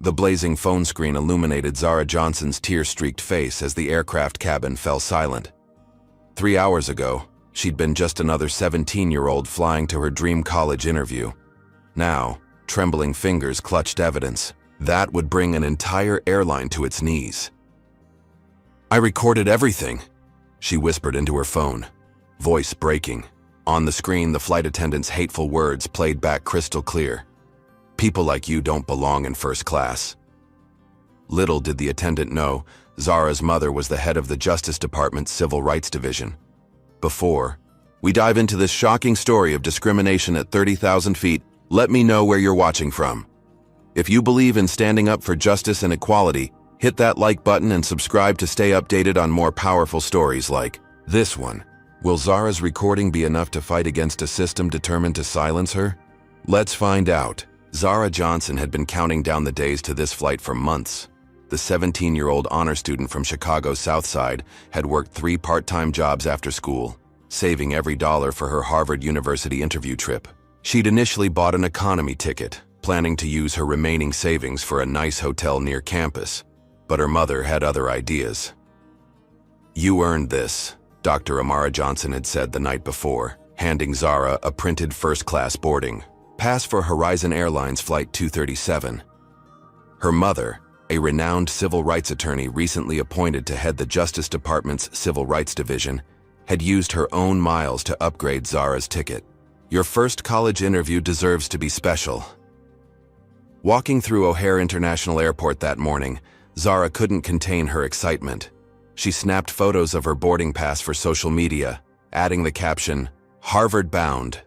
The blazing phone screen illuminated Zara Johnson's tear-streaked face as the aircraft cabin fell silent. 3 hours ago, she'd been just another 17-year-old flying to her dream college interview. Now, trembling fingers clutched evidence that would bring an entire airline to its knees. "I recorded everything," she whispered into her phone, voice breaking. On the screen, the flight attendant's hateful words played back crystal clear. "People like you don't belong in first class." Little did the attendant know, Zara's mother was the head of the Justice Department's Civil Rights Division. Before we dive into this shocking story of discrimination at 30,000 feet, let me know where you're watching from. If you believe in standing up for justice and equality, hit that like button and subscribe to stay updated on more powerful stories like this one. Will Zara's recording be enough to fight against a system determined to silence her? Let's find out. Zara Johnson had been counting down the days to this flight for months. The 17-year-old honor student from Chicago's South Side had worked 3 part-time jobs after school, saving every dollar for her Harvard University interview trip. She'd initially bought an economy ticket, planning to use her remaining savings for a nice hotel near campus, but her mother had other ideas. "You earned this," Dr. Amara Johnson had said the night before, handing Zara a printed first-class boarding pass for Horizon Airlines Flight 237. Her mother, a renowned civil rights attorney recently appointed to head the Justice Department's Civil Rights Division, had used her own miles to upgrade Zara's ticket. "Your first college interview deserves to be special." Walking through O'Hare International Airport that morning, Zara couldn't contain her excitement. She snapped photos of her boarding pass for social media, adding the caption, "Harvard bound.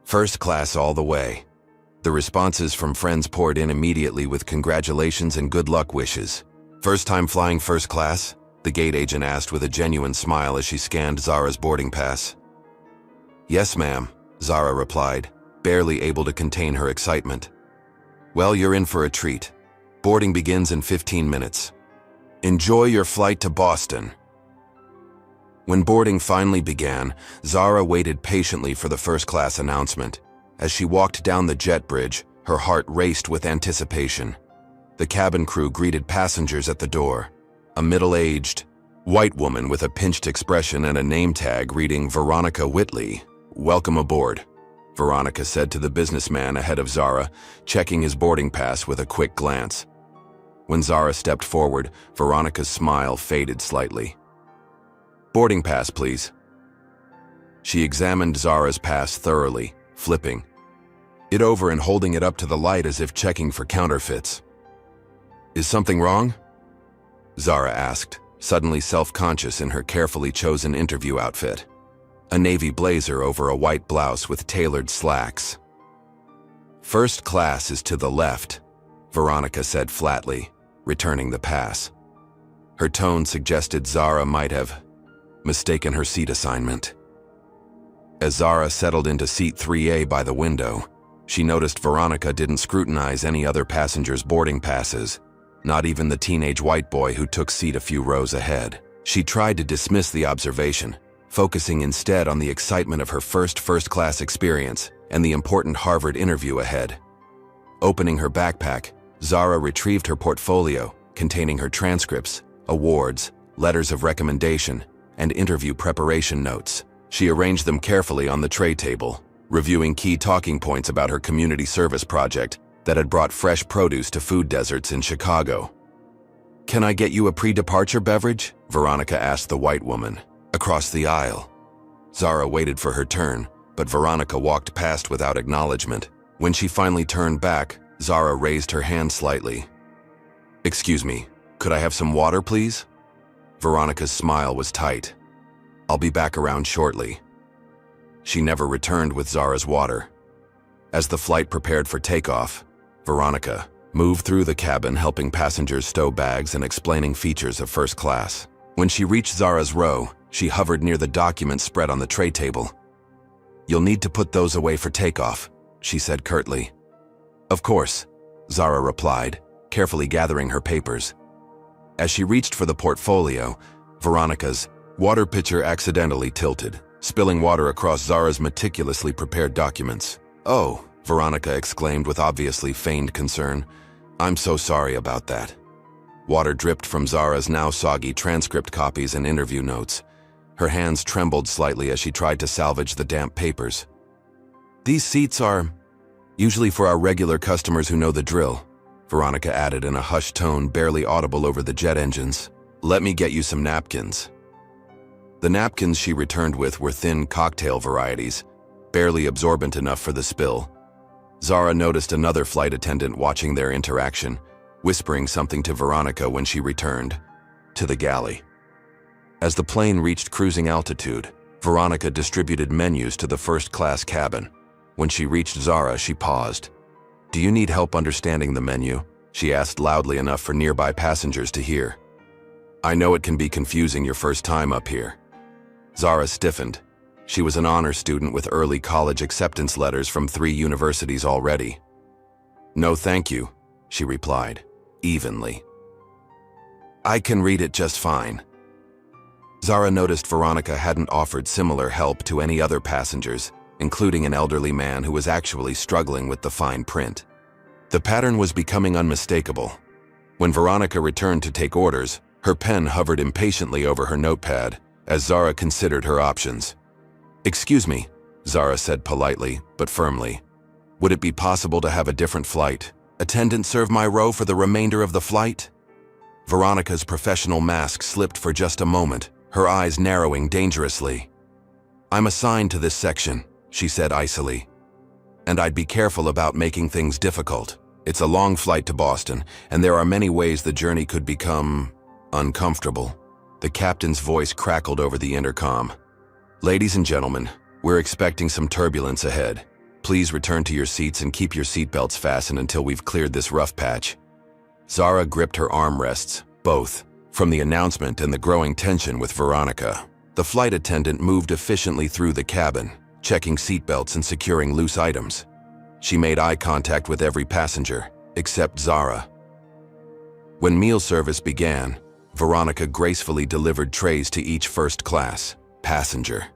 First class all the way." The responses from friends poured in immediately with congratulations and good luck wishes. "First time flying first class?" the gate agent asked with a genuine smile as she scanned Zara's boarding pass. "Yes, ma'am," Zara replied, barely able to contain her excitement. "Well, you're in for a treat. Boarding begins in 15 minutes. Enjoy your flight to Boston." When boarding finally began, Zara waited patiently for the first-class announcement. As she walked down the jet bridge, her heart raced with anticipation. The cabin crew greeted passengers at the door. A middle-aged, white woman with a pinched expression and a name tag reading Veronica Whitley. "Welcome aboard," Veronica said to the businessman ahead of Zara, checking his boarding pass with a quick glance. When Zara stepped forward, Veronica's smile faded slightly. "Boarding pass, please." She examined Zara's pass thoroughly, flipping it over and holding it up to the light as if checking for counterfeits. "Is something wrong?" Zara asked, suddenly self-conscious in her carefully chosen interview outfit. A navy blazer over a white blouse with tailored slacks. "First class is to the left," Veronica said flatly, returning the pass. Her tone suggested Zara might have mistaken her seat assignment. As Zara settled into seat 3A by the window, she noticed Veronica didn't scrutinize any other passenger's boarding passes, not even the teenage white boy who took seat a few rows ahead. She tried to dismiss the observation, focusing instead on the excitement of her first-class experience and the important Harvard interview ahead. Opening her backpack, Zara retrieved her portfolio containing her transcripts, awards, letters of recommendation, and interview preparation notes. She arranged them carefully on the tray table, reviewing key talking points about her community service project that had brought fresh produce to food deserts in Chicago. "Can I get you a pre-departure beverage?" Veronica asked the white woman, across the aisle. Zara waited for her turn, but Veronica walked past without acknowledgement. When she finally turned back, Zara raised her hand slightly. "Excuse me, could I have some water, please?" Veronica's smile was tight. "I'll be back around shortly." She never returned with Zara's water. As the flight prepared for takeoff, Veronica moved through the cabin helping passengers stow bags and explaining features of first class. When she reached Zara's row, she hovered near the documents spread on the tray table. "You'll need to put those away for takeoff," she said curtly. "Of course," Zara replied, carefully gathering her papers. As she reached for the portfolio, Veronica's water pitcher accidentally tilted, spilling water across Zara's meticulously prepared documents. "Oh," Veronica exclaimed with obviously feigned concern. I'm so sorry about that. Water dripped from Zara's now soggy transcript copies and interview notes. Her hands trembled slightly as she tried to salvage the damp papers. These seats are usually for our regular customers who know the drill, Veronica added in a hushed tone barely audible over the jet engines. Let me get you some napkins. The napkins she returned with were thin cocktail varieties, barely absorbent enough for the spill. Zara noticed another flight attendant watching their interaction, whispering something to Veronica when she returned to the galley. As the plane reached cruising altitude, Veronica distributed menus to the first-class cabin. When she reached Zara, she paused. "Do you need help understanding the menu?" she asked loudly enough for nearby passengers to hear. "I know it can be confusing your first time up here." Zara stiffened. She was an honor student with early college acceptance letters from 3 universities already. "No, thank you," she replied, evenly. "I can read it just fine." Zara noticed Veronica hadn't offered similar help to any other passengers, including an elderly man who was actually struggling with the fine print. The pattern was becoming unmistakable. When Veronica returned to take orders, her pen hovered impatiently over her notepad as Zara considered her options. "Excuse me," Zara said politely but firmly. "Would it be possible to have a different flight? Attendant, serve my row for the remainder of the flight?" Veronica's professional mask slipped for just a moment, her eyes narrowing dangerously. "I'm assigned to this section," she said icily. "And I'd be careful about making things difficult. It's a long flight to Boston, and there are many ways the journey could become uncomfortable." The captain's voice crackled over the intercom. "Ladies and gentlemen, we're expecting some turbulence ahead. Please return to your seats and keep your seatbelts fastened until we've cleared this rough patch." Zara gripped her armrests, both, from the announcement and the growing tension with Veronica. The flight attendant moved efficiently through the cabin, checking seatbelts and securing loose items. She made eye contact with every passenger, except Zara. When meal service began, Veronica gracefully delivered trays to each first-class passenger.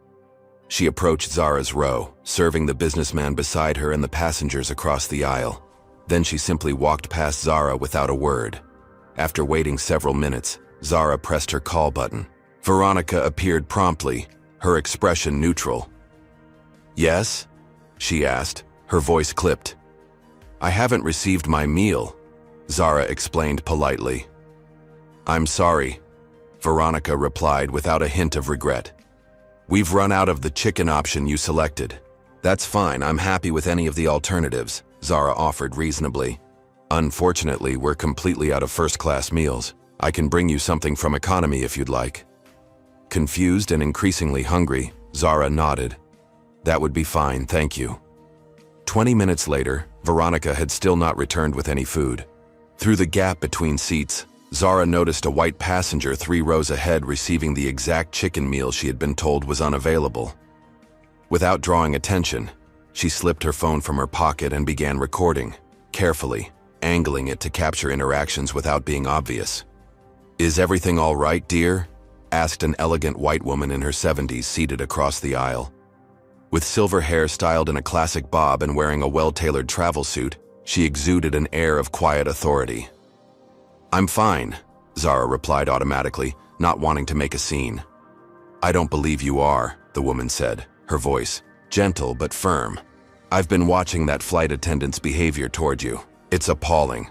She approached Zara's row, serving the businessman beside her and the passengers across the aisle. Then she simply walked past Zara without a word. After waiting several minutes, Zara pressed her call button. Veronica appeared promptly, her expression neutral. "Yes?" she asked, her voice clipped. "I haven't received my meal," Zara explained politely. "I'm sorry," Veronica replied without a hint of regret. "We've run out of the chicken option you selected." "That's fine, I'm happy with any of the alternatives," Zara offered reasonably. "Unfortunately, we're completely out of first-class meals. I can bring you something from economy if you'd like." Confused and increasingly hungry, Zara nodded. "That would be fine, thank you." 20 minutes later, Veronica had still not returned with any food. Through the gap between seats, Zara noticed a white passenger 3 rows ahead receiving the exact chicken meal she had been told was unavailable. Without drawing attention, she slipped her phone from her pocket and began recording, carefully, angling it to capture interactions without being obvious. "Is everything all right, dear?" asked an elegant white woman in her 70s seated across the aisle. With silver hair styled in a classic bob and wearing a well-tailored travel suit, she exuded an air of quiet authority. "I'm fine," Zara replied automatically, not wanting to make a scene. "I don't believe you are," the woman said, her voice gentle but firm. "I've been watching that flight attendant's behavior toward you. It's appalling."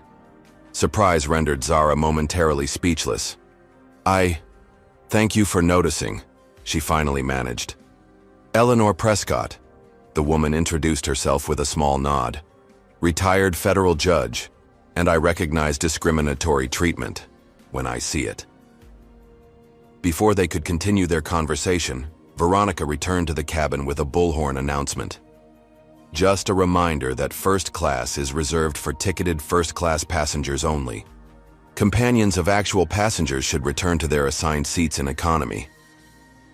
Surprise rendered Zara momentarily speechless. Thank you for noticing," she finally managed. "Eleanor Prescott," the woman introduced herself with a small nod. "Retired federal judge, and I recognize discriminatory treatment when I see it." Before they could continue their conversation, Veronica returned to the cabin with a bullhorn announcement. "Just a reminder that first class is reserved for ticketed first-class passengers only. Companions of actual passengers should return to their assigned seats in economy."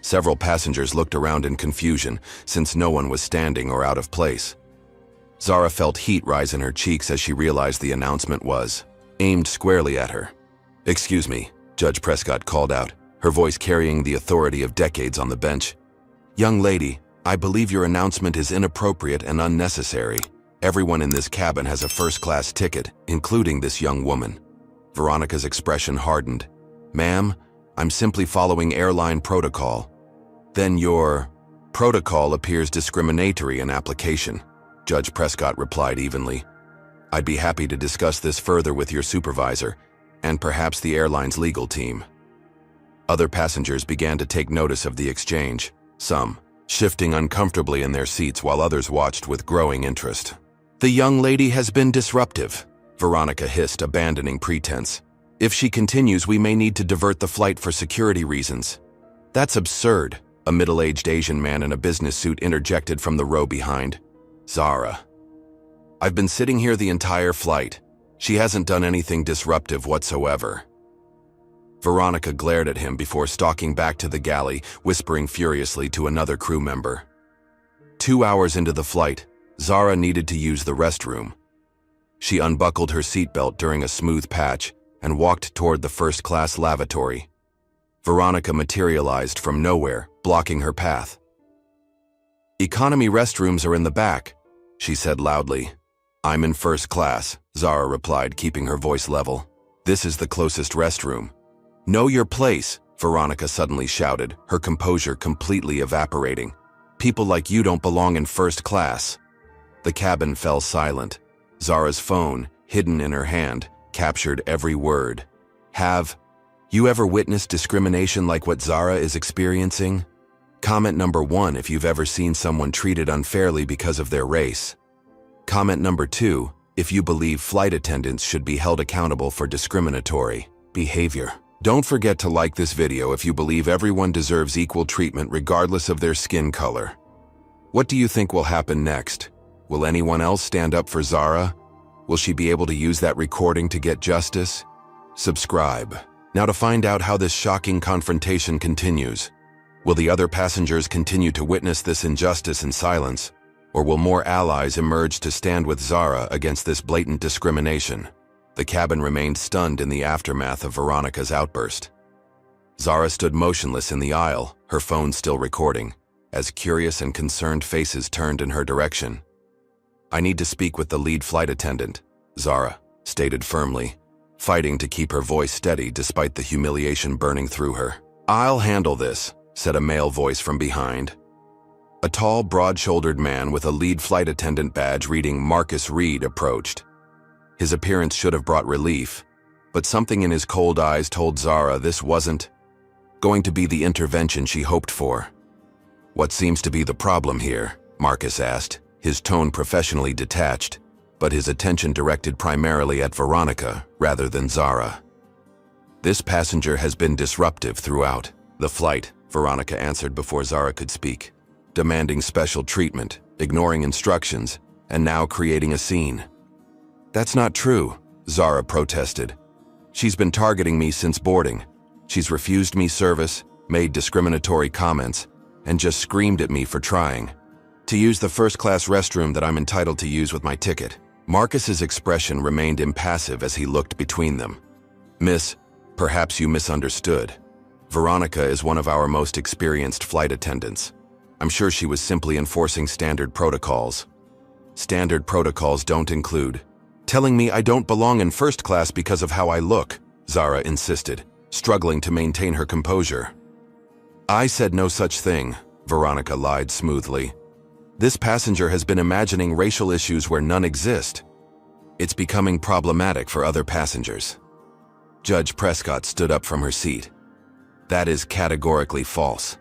Several passengers looked around in confusion, since no one was standing or out of place. Zara felt heat rise in her cheeks as she realized the announcement was aimed squarely at her. "Excuse me," Judge Prescott called out, her voice carrying the authority of decades on the bench. "Young lady, I believe your announcement is inappropriate and unnecessary." Everyone in this cabin has a first-class ticket, including this young woman. Veronica's expression hardened. Ma'am, I'm simply following airline protocol. Then your protocol appears discriminatory in application, Judge Prescott replied evenly. I'd be happy to discuss this further with your supervisor and perhaps the airline's legal team. Other passengers began to take notice of the exchange, some shifting uncomfortably in their seats while others watched with growing interest. The young lady has been disruptive, Veronica hissed, abandoning pretense. If she continues, we may need to divert the flight for security reasons. That's absurd, a middle-aged Asian man in a business suit interjected from the row behind. Zara. I've been sitting here the entire flight. She hasn't done anything disruptive whatsoever. Veronica glared at him before stalking back to the galley, whispering furiously to another crew member. 2 hours into the flight, Zara needed to use the restroom. She unbuckled her seatbelt during a smooth patch and walked toward the first-class lavatory. Veronica materialized from nowhere, blocking her path. Economy restrooms are in the back, she said loudly. I'm in first class, Zara replied, keeping her voice level. This is the closest restroom. Know your place, Veronica suddenly shouted, her composure completely evaporating. People like you don't belong in first class. The cabin fell silent. Zara's phone, hidden in her hand, captured every word. Have you ever witnessed discrimination like what Zara is experiencing? Comment number 1 if you've ever seen someone treated unfairly because of their race. Comment number 2 if you believe flight attendants should be held accountable for discriminatory behavior. Don't forget to like this video if you believe everyone deserves equal treatment regardless of their skin color. What do you think will happen next? Will anyone else stand up for Zara? Will she be able to use that recording to get justice? Subscribe. Now to find out how this shocking confrontation continues. Will the other passengers continue to witness this injustice in silence? Or will more allies emerge to stand with Zara against this blatant discrimination? The cabin remained stunned in the aftermath of Veronica's outburst. Zara stood motionless in the aisle, her phone still recording, as curious and concerned faces turned in her direction. I need to speak with the lead flight attendant, Zara stated firmly, fighting to keep her voice steady despite the humiliation burning through her. I'll handle this, said a male voice from behind. A tall, broad-shouldered man with a lead flight attendant badge reading Marcus Reed approached. His appearance should have brought relief, but something in his cold eyes told Zara this wasn't going to be the intervention she hoped for. What seems to be the problem here? Marcus asked, his tone professionally detached, but his attention directed primarily at Veronica rather than Zara. This passenger has been disruptive throughout the flight, Veronica answered before Zara could speak, demanding special treatment, ignoring instructions, and now creating a scene. That's not true, Zara protested. She's been targeting me since boarding. She's refused me service, made discriminatory comments, and just screamed at me for trying to use the first-class restroom that I'm entitled to use with my ticket. Marcus's expression remained impassive as he looked between them. Miss, perhaps you misunderstood. Veronica is one of our most experienced flight attendants. I'm sure she was simply enforcing standard protocols. Standard protocols don't include telling me I don't belong in first class because of how I look, Zara insisted, struggling to maintain her composure. I said no such thing, Veronica lied smoothly. This passenger has been imagining racial issues where none exist. It's becoming problematic for other passengers. Judge Prescott stood up from her seat. That is categorically false.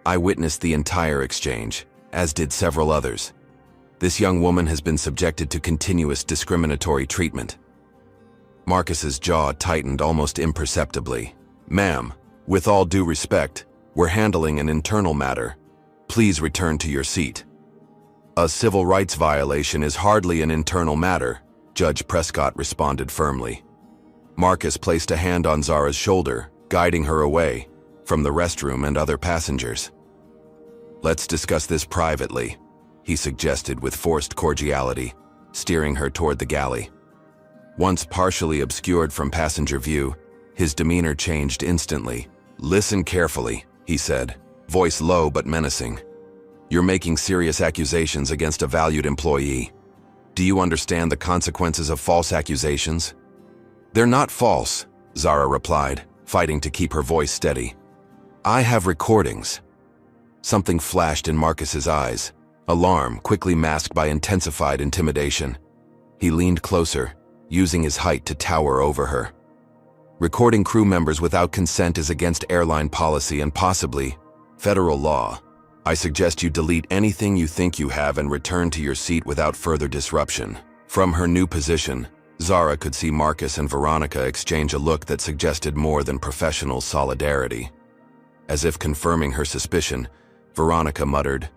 I witnessed the entire exchange, as did several others. This young woman has been subjected to continuous discriminatory treatment. Marcus's jaw tightened almost imperceptibly. Ma'am, with all due respect, we're handling an internal matter. Please return to your seat. A civil rights violation is hardly an internal matter, Judge Prescott responded firmly. Marcus placed a hand on Zara's shoulder, guiding her away from the restroom and other passengers. Let's discuss this privately, he suggested with forced cordiality, steering her toward the galley. Once partially obscured from passenger view, his demeanor changed instantly. Listen carefully, he said, voice low but menacing. You're making serious accusations against a valued employee. Do you understand the consequences of false accusations? They're not false, Zara replied, fighting to keep her voice steady. I have recordings. Something flashed in Marcus's eyes, alarm quickly masked by intensified intimidation. He leaned closer, using his height to tower over her. Recording crew members without consent is against airline policy and possibly federal law. I suggest you delete anything you think you have and return to your seat without further disruption. From her new position, Zara could see Marcus and Veronica exchange a look that suggested more than professional solidarity. As if confirming her suspicion, Veronica muttered,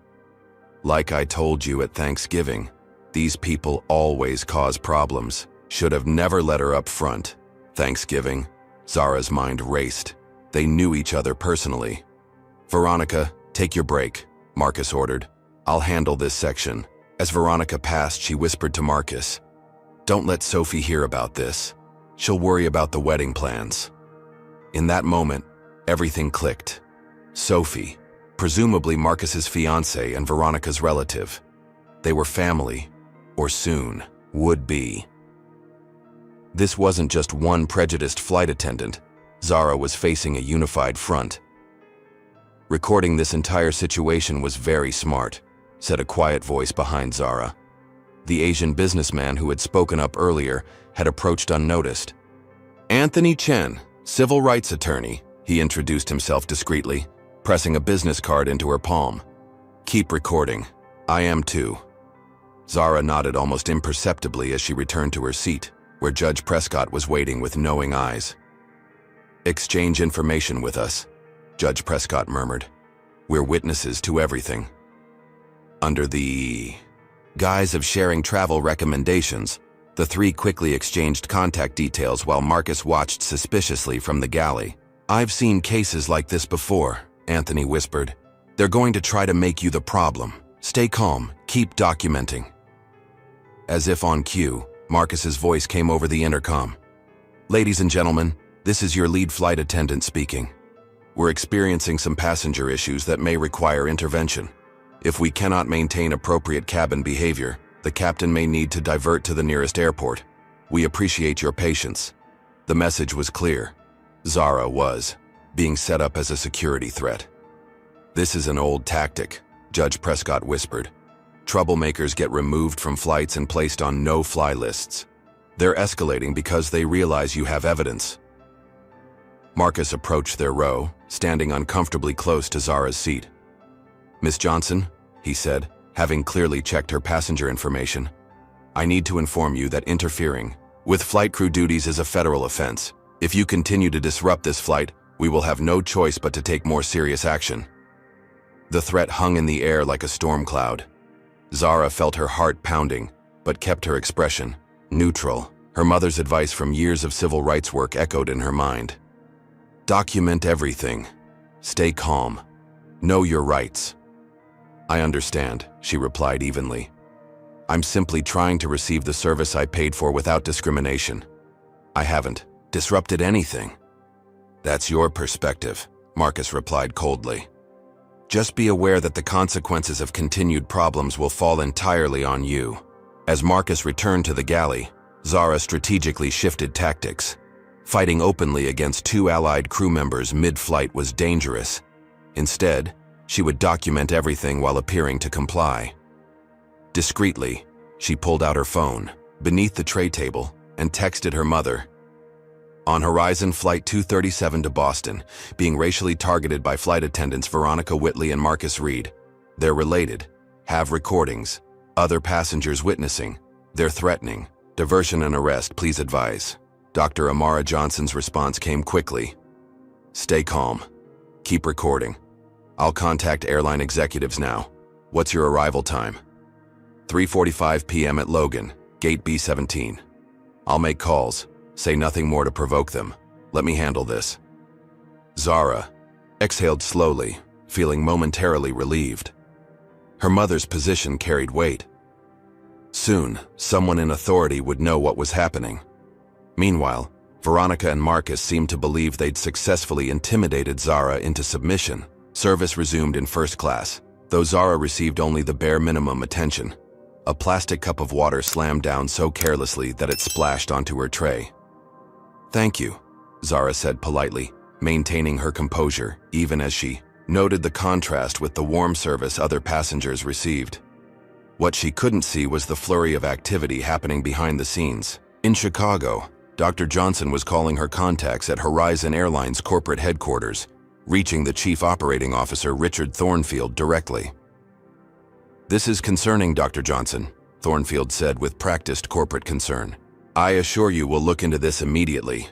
"Like I told you at Thanksgiving, these people always cause problems. Should have never let her up front." Thanksgiving? Zara's mind raced. They knew each other personally. "Veronica, take your break," Marcus ordered. "I'll handle this section." As Veronica passed, she whispered to Marcus, "Don't let Sophie hear about this. She'll worry about the wedding plans." In that moment, everything clicked. Sophie, presumably Marcus's fiancée and Veronica's relative. They were family, or soon would be. This wasn't just one prejudiced flight attendant. Zara was facing a unified front. "Recording this entire situation was very smart," said a quiet voice behind Zara. The Asian businessman who had spoken up earlier had approached unnoticed. "Anthony Chen, civil rights attorney," he introduced himself discreetly, pressing a business card into her palm. "Keep recording. I am too." Zara nodded almost imperceptibly as she returned to her seat, where Judge Prescott was waiting with knowing eyes. "Exchange information with us," Judge Prescott murmured. "We're witnesses to everything." Under the guise of sharing travel recommendations, the three quickly exchanged contact details while Marcus watched suspiciously from the galley. "I've seen cases like this before," Anthony whispered. "They're going to try to make you the problem. Stay calm, keep documenting." As if on cue, Marcus's voice came over the intercom. "Ladies and gentlemen, this is your lead flight attendant speaking. We're experiencing some passenger issues that may require intervention. If we cannot maintain appropriate cabin behavior, the captain may need to divert to the nearest airport. We appreciate your patience." The message was clear. Zara was being set up as a security threat. "This is an old tactic," Judge Prescott whispered. "Troublemakers get removed from flights and placed on no-fly lists. They're escalating because they realize you have evidence." Marcus approached their row, standing uncomfortably close to Zara's seat. "Miss Johnson," he said, having clearly checked her passenger information, "I need to inform you that interfering with flight crew duties is a federal offense. If you continue to disrupt this flight, we will have no choice but to take more serious action." The threat hung in the air like a storm cloud. Zara felt her heart pounding, but kept her expression neutral. Her mother's advice from years of civil rights work echoed in her mind. "Document everything. Stay calm. Know your rights." "I understand," she replied evenly. "I'm simply trying to receive the service I paid for without discrimination. I haven't disrupted anything." "That's your perspective," Marcus replied coldly. "Just be aware that the consequences of continued problems will fall entirely on you." As Marcus returned to the galley, Zara strategically shifted tactics. Fighting openly against two allied crew members mid-flight was dangerous. Instead, she would document everything while appearing to comply. Discreetly, she pulled out her phone, beneath the tray table, and texted her mother. "On Horizon Flight 237 to Boston, being racially targeted by flight attendants Veronica Whitley and Marcus Reed. They're related. Have recordings. Other passengers witnessing. They're threatening. Diversion and arrest, please advise." Dr. Amara Johnson's response came quickly. "Stay calm. Keep recording. I'll contact airline executives now. What's your arrival time?" 3:45 p.m. at Logan, Gate B-17. "I'll make calls. Say nothing more to provoke them. Let me handle this." Zara exhaled slowly, feeling momentarily relieved. Her mother's position carried weight. Soon, someone in authority would know what was happening. Meanwhile, Veronica and Marcus seemed to believe they'd successfully intimidated Zara into submission. Service resumed in first class, though Zara received only the bare minimum attention. A plastic cup of water slammed down so carelessly that it splashed onto her tray. "Thank you," Zara said politely, maintaining her composure even as she noted the contrast with the warm service other passengers received. What she couldn't see was the flurry of activity happening behind the scenes. In Chicago, Dr. Johnson was calling her contacts at Horizon Airline's corporate headquarters, reaching the Chief Operating Officer Richard Thornfield directly. "This is concerning, Dr. Johnson," Thornfield said with practiced corporate concern. "I assure you we'll look into this immediately."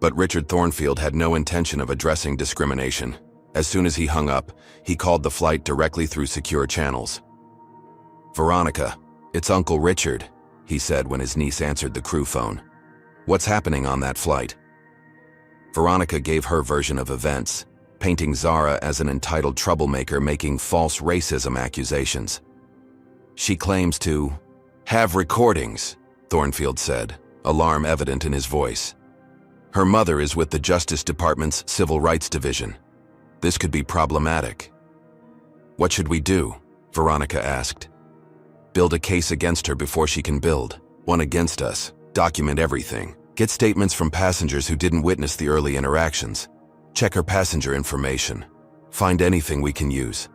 But Richard Thornfield had no intention of addressing discrimination. As soon as he hung up, he called the flight directly through secure channels. "Veronica, it's Uncle Richard," he said when his niece answered the crew phone. "What's happening on that flight?" Veronica gave her version of events, painting Zara as an entitled troublemaker making false racism accusations. "She claims to have recordings," Thornfield said, alarm evident in his voice. "Her mother is with the Justice Department's Civil Rights Division. This could be problematic." "What should we do?" Veronica asked. "Build a case against her before she can build one against us. Document everything. Get statements from passengers who didn't witness the early interactions. Check her passenger information. Find anything we can use."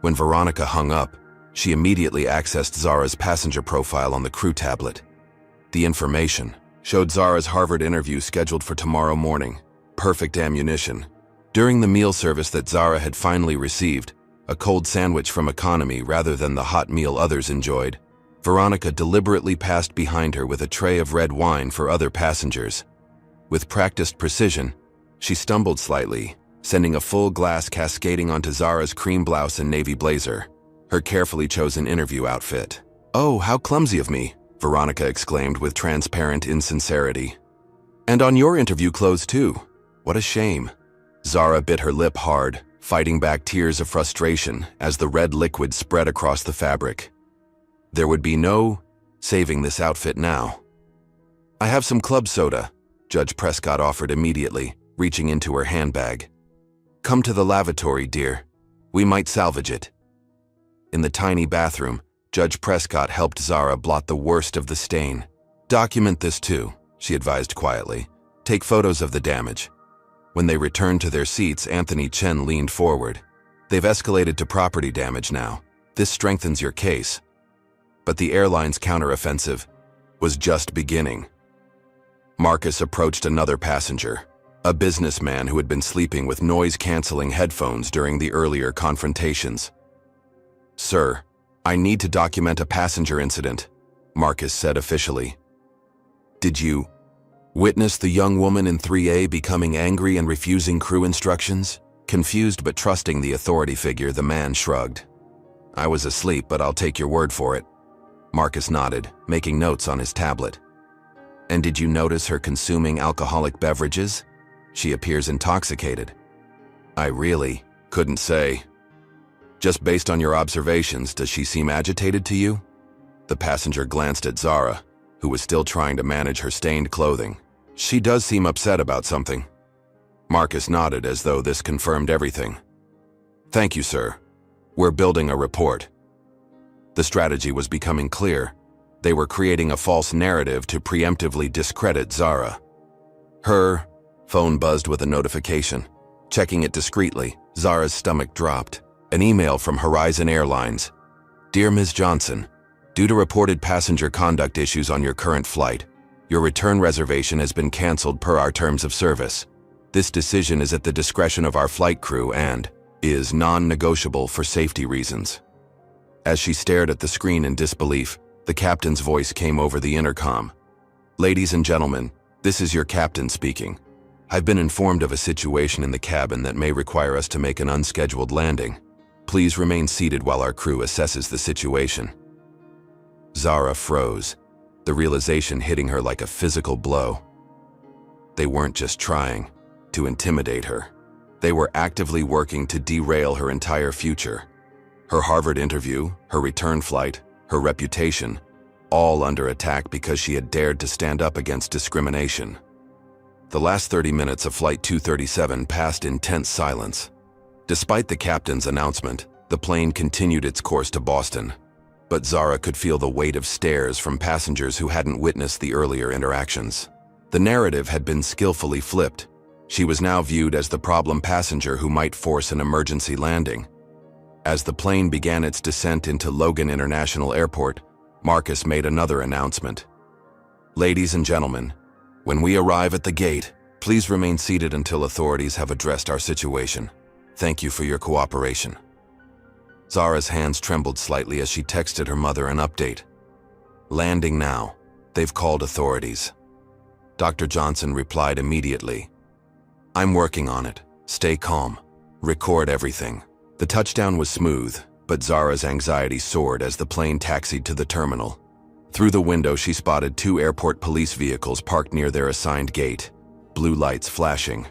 When Veronica hung up, she immediately accessed Zara's passenger profile on the crew tablet. The information showed Zara's Harvard interview scheduled for tomorrow morning. Perfect ammunition. During the meal service that Zara had finally received, a cold sandwich from economy rather than the hot meal others enjoyed, Veronica deliberately passed behind her with a tray of red wine for other passengers. With practiced precision, she stumbled slightly, sending a full glass cascading onto Zara's cream blouse and navy blazer, her carefully chosen interview outfit. "Oh, how clumsy of me," Veronica exclaimed with transparent insincerity. "And on your interview clothes too. What a shame." Zara bit her lip hard, fighting back tears of frustration as the red liquid spread across the fabric. There would be no saving this outfit now. "I have some club soda," Judge Prescott offered immediately, reaching into her handbag. "Come to the lavatory, dear. We might salvage it." In the tiny bathroom, Judge Prescott helped Zara blot the worst of the stain. "Document this too," she advised quietly. "Take photos of the damage." When they returned to their seats, Anthony Chen leaned forward. "They've escalated to property damage now. This strengthens your case." But the airline's counteroffensive was just beginning. Marcus approached another passenger, a businessman who had been sleeping with noise-canceling headphones during the earlier confrontations. "Sir, I need to document a passenger incident," Marcus said officially. "Did you witness the young woman in 3A becoming angry and refusing crew instructions?" Confused but trusting the authority figure, the man shrugged. "I was asleep, but I'll take your word for it." Marcus nodded, making notes on his tablet. "And did you notice her consuming alcoholic beverages? She appears intoxicated." "I really couldn't say." "Just based on your observations, does she seem agitated to you?" The passenger glanced at Zara, who was still trying to manage her stained clothing. "She does seem upset about something." Marcus nodded as though this confirmed everything. "Thank you, sir. We're building a report." The strategy was becoming clear. They were creating a false narrative to preemptively discredit Zara. Her phone buzzed with a notification. Checking it discreetly, Zara's stomach dropped. An email from Horizon Airlines. "Dear Ms. Johnson, due to reported passenger conduct issues on your current flight, your return reservation has been canceled per our terms of service. This decision is at the discretion of our flight crew and is non-negotiable for safety reasons." As she stared at the screen in disbelief, the captain's voice came over the intercom. "Ladies and gentlemen, this is your captain speaking. I've been informed of a situation in the cabin that may require us to make an unscheduled landing. Please remain seated while our crew assesses the situation." Zara froze, the realization hitting her like a physical blow. They weren't just trying to intimidate her. They were actively working to derail her entire future. Her Harvard interview, her return flight, her reputation, all under attack because she had dared to stand up against discrimination. The last 30 minutes of Flight 237 passed in tense silence. Despite the captain's announcement, the plane continued its course to Boston. but Zara could feel the weight of stares from passengers who hadn't witnessed the earlier interactions. The narrative had been skillfully flipped. She was now viewed as the problem passenger who might force an emergency landing. As the plane began its descent into Logan International Airport, Marcus made another announcement. "Ladies and gentlemen, when we arrive at the gate, please remain seated until authorities have addressed our situation. Thank you for your cooperation." Zara's hands trembled slightly as she texted her mother an update. "Landing now. They've called authorities." Dr. Johnson replied immediately. "I'm working on it. Stay calm. Record everything." The touchdown was smooth, but Zara's anxiety soared as the plane taxied to the terminal. Through the window, she spotted 2 airport police vehicles parked near their assigned gate, blue lights flashing.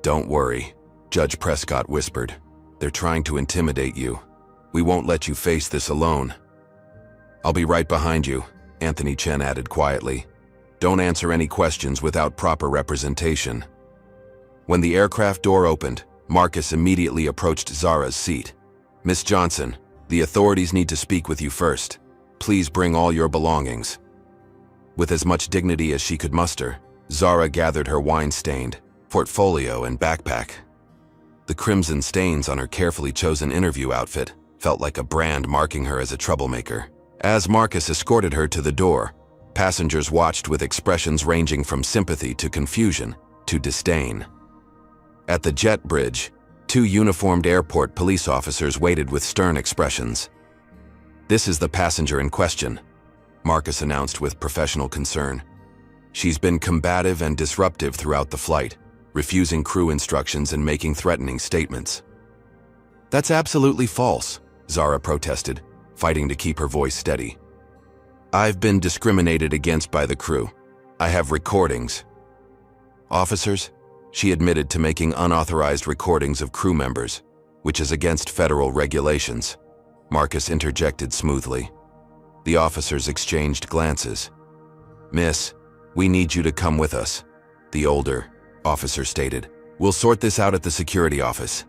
"Don't worry," Judge Prescott whispered. "They're trying to intimidate you. We won't let you face this alone." "I'll be right behind you," Anthony Chen added quietly. "Don't answer any questions without proper representation." When the aircraft door opened, Marcus immediately approached Zara's seat. "Miss Johnson, the authorities need to speak with you first. Please bring all your belongings." With as much dignity as she could muster, Zara gathered her wine-stained portfolio and backpack. The crimson stains on her carefully chosen interview outfit felt like a brand marking her as a troublemaker. As Marcus escorted her to the door, passengers watched with expressions ranging from sympathy to confusion to disdain. At the jet bridge, 2 uniformed airport police officers waited with stern expressions. "This is the passenger in question," Marcus announced with professional concern. "She's been combative and disruptive throughout the flight, refusing crew instructions and making threatening statements." "That's absolutely false," Zara protested, fighting to keep her voice steady. "I've been discriminated against by the crew. I have recordings." "Officers," she admitted to making unauthorized recordings of crew members, which is against federal regulations. Marcus interjected smoothly. The officers exchanged glances. "Miss, we need you to come with us," the older officer stated. "We'll sort this out at the security office."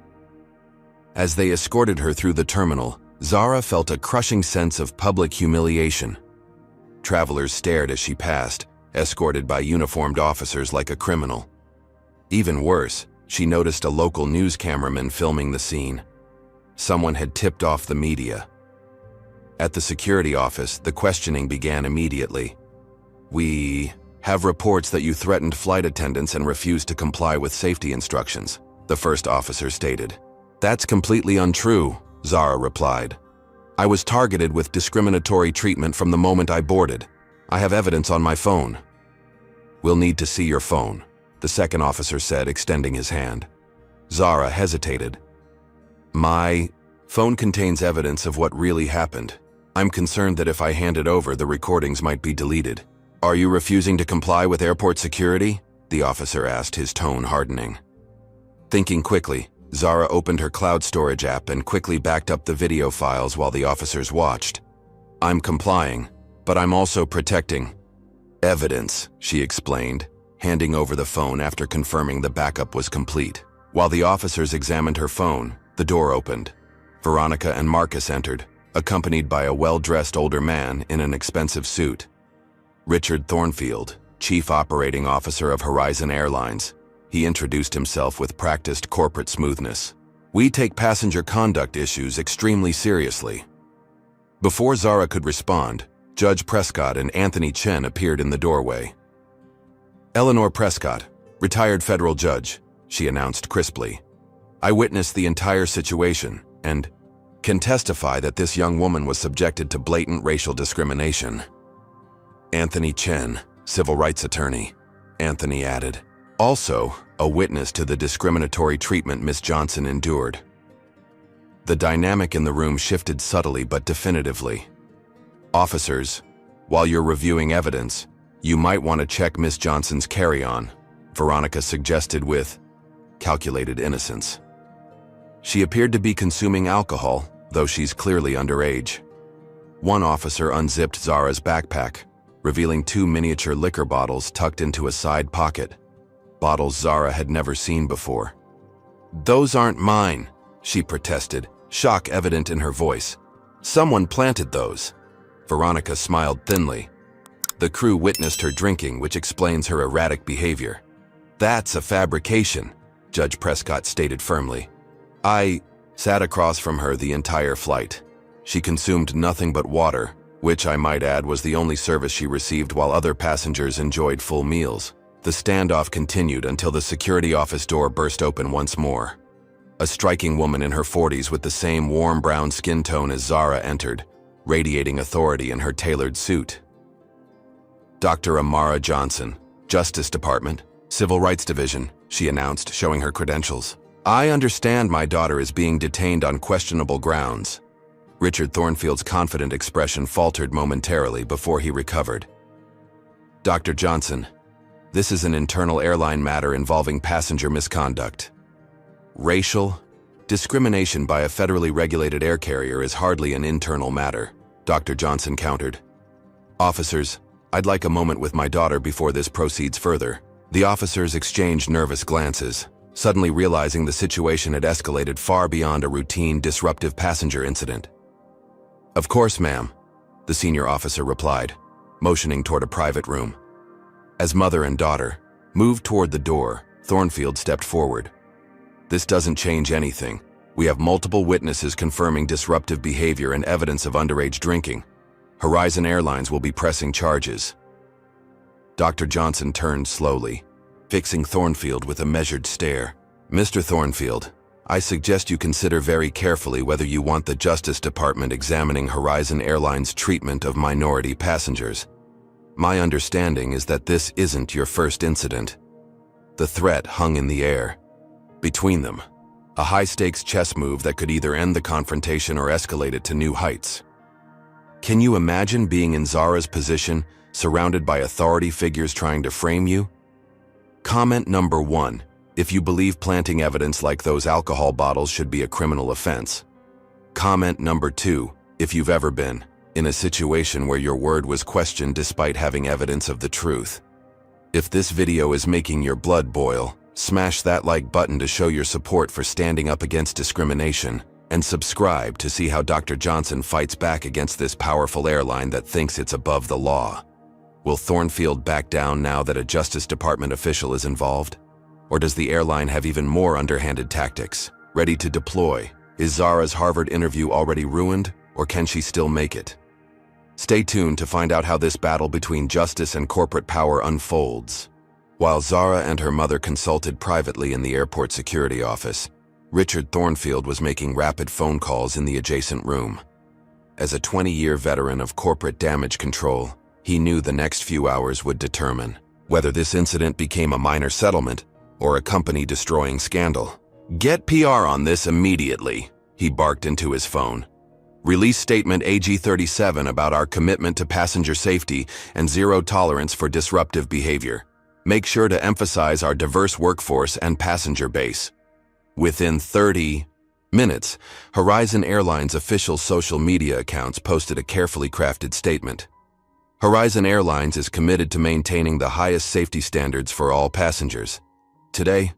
As they escorted her through the terminal, Zara felt a crushing sense of public humiliation. Travelers stared as she passed, escorted by uniformed officers like a criminal. Even worse, she noticed a local news cameraman filming the scene. Someone had tipped off the media. At the security office, the questioning began immediately. "We have reports that you threatened flight attendants and refused to comply with safety instructions," the first officer stated. "That's completely untrue," Zara replied. "I was targeted with discriminatory treatment from the moment I boarded. I have evidence on my phone." "We'll need to see your phone," the second officer said, extending his hand. Zara hesitated. "My phone contains evidence of what really happened. I'm concerned that if I hand it over, the recordings might be deleted." "Are you refusing to comply with airport security?" the officer asked, his tone hardening. Thinking quickly, Zara opened her cloud storage app and quickly backed up the video files while the officers watched. "I'm complying, but I'm also protecting evidence," she explained, handing over the phone after confirming the backup was complete. While the officers examined her phone, the door opened. Veronica and Marcus entered, accompanied by a well-dressed older man in an expensive suit. Richard Thornfield, Chief Operating Officer of Horizon Airlines. He introduced himself with practiced corporate smoothness. "We take passenger conduct issues extremely seriously." Before Zara could respond, Judge Prescott and Anthony Chen appeared in the doorway. "Eleanor Prescott, retired federal judge," she announced crisply. "I witnessed the entire situation and can testify that this young woman was subjected to blatant racial discrimination." "Anthony Chen, civil rights attorney," Anthony added. "Also, a witness to the discriminatory treatment Miss Johnson endured." The dynamic in the room shifted subtly but definitively. "Officers, while you're reviewing evidence, you might want to check Miss Johnson's carry-on," Veronica suggested with calculated innocence. She appeared to be consuming alcohol, though she's clearly underage. One officer unzipped Zara's backpack, revealing 2 miniature liquor bottles tucked into a side pocket. Bottles Zara had never seen before. "Those aren't mine," she protested, shock evident in her voice. Someone planted those. Veronica smiled thinly. The crew witnessed her drinking, which explains her erratic behavior. That's a fabrication, Judge Prescott stated firmly. I sat across from her the entire flight. She consumed nothing but water, which I might add was the only service she received while other passengers enjoyed full meals. The standoff continued until the security office door burst open once more. A striking woman in her 40s with the same warm brown skin tone as Zara entered, radiating authority in her tailored suit. Dr. Amara Johnson, Justice Department, Civil Rights Division, she announced, showing her credentials. I understand my daughter is being detained on questionable grounds. Richard Thornfield's confident expression faltered momentarily before he recovered. Dr. Johnson, this is an internal airline matter involving passenger misconduct. Racial discrimination by a federally regulated air carrier is hardly an internal matter, Dr. Johnson countered. Officers, I'd like a moment with my daughter before this proceeds further. The officers exchanged nervous glances, suddenly realizing the situation had escalated far beyond a routine disruptive passenger incident. Of course, ma'am, the senior officer replied, motioning toward a private room. As mother and daughter moved toward the door, Thornfield stepped forward. This doesn't change anything. We have multiple witnesses confirming disruptive behavior and evidence of underage drinking. Horizon Airlines will be pressing charges. Dr. Johnson turned slowly, fixing Thornfield with a measured stare. Mr. Thornfield, I suggest you consider very carefully whether you want the Justice Department examining Horizon Airlines' treatment of minority passengers. My understanding is that this isn't your first incident. The threat hung in the air. Between them, a high-stakes chess move that could either end the confrontation or escalate it to new heights. Can you imagine being in Zara's position, surrounded by authority figures trying to frame you? Comment number 1. If you believe planting evidence like those alcohol bottles should be a criminal offense. Comment number 2. If you've ever been in a situation where your word was questioned despite having evidence of the truth. If this video is making your blood boil, smash that like button to show your support for standing up against discrimination, and subscribe to see how Dr. Johnson fights back against this powerful airline that thinks it's above the law. Will Thornfield back down now that a Justice Department official is involved? Or does the airline have even more underhanded tactics, ready to deploy? Is Zara's Harvard interview already ruined, or can she still make it? Stay tuned to find out how this battle between justice and corporate power unfolds. While Zara and her mother consulted privately in the airport security office, Richard Thornfield was making rapid phone calls in the adjacent room. As a 20-year veteran of corporate damage control, he knew the next few hours would determine whether this incident became a minor settlement or a company-destroying scandal. Get PR on this immediately, he barked into his phone. Release Statement AG-37 about our commitment to passenger safety and zero tolerance for disruptive behavior. Make sure to emphasize our diverse workforce and passenger base. Within 30 minutes, Horizon Airlines' official social media accounts posted a carefully crafted statement. Horizon Airlines is committed to maintaining the highest safety standards for all passengers. Today,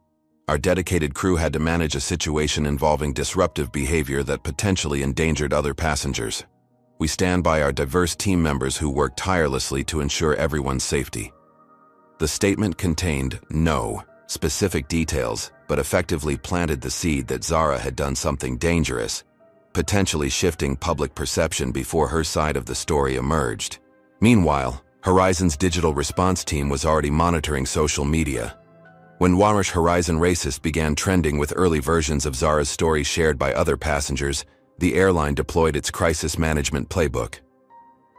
our dedicated crew had to manage a situation involving disruptive behavior that potentially endangered other passengers. We stand by our diverse team members who work tirelessly to ensure everyone's safety. The statement contained no specific details, but effectively planted the seed that Zara had done something dangerous, potentially shifting public perception before her side of the story emerged. Meanwhile, Horizon's digital response team was already monitoring social media. When Warish Horizon Racist began trending with early versions of Zara's story shared by other passengers, the airline deployed its crisis management playbook.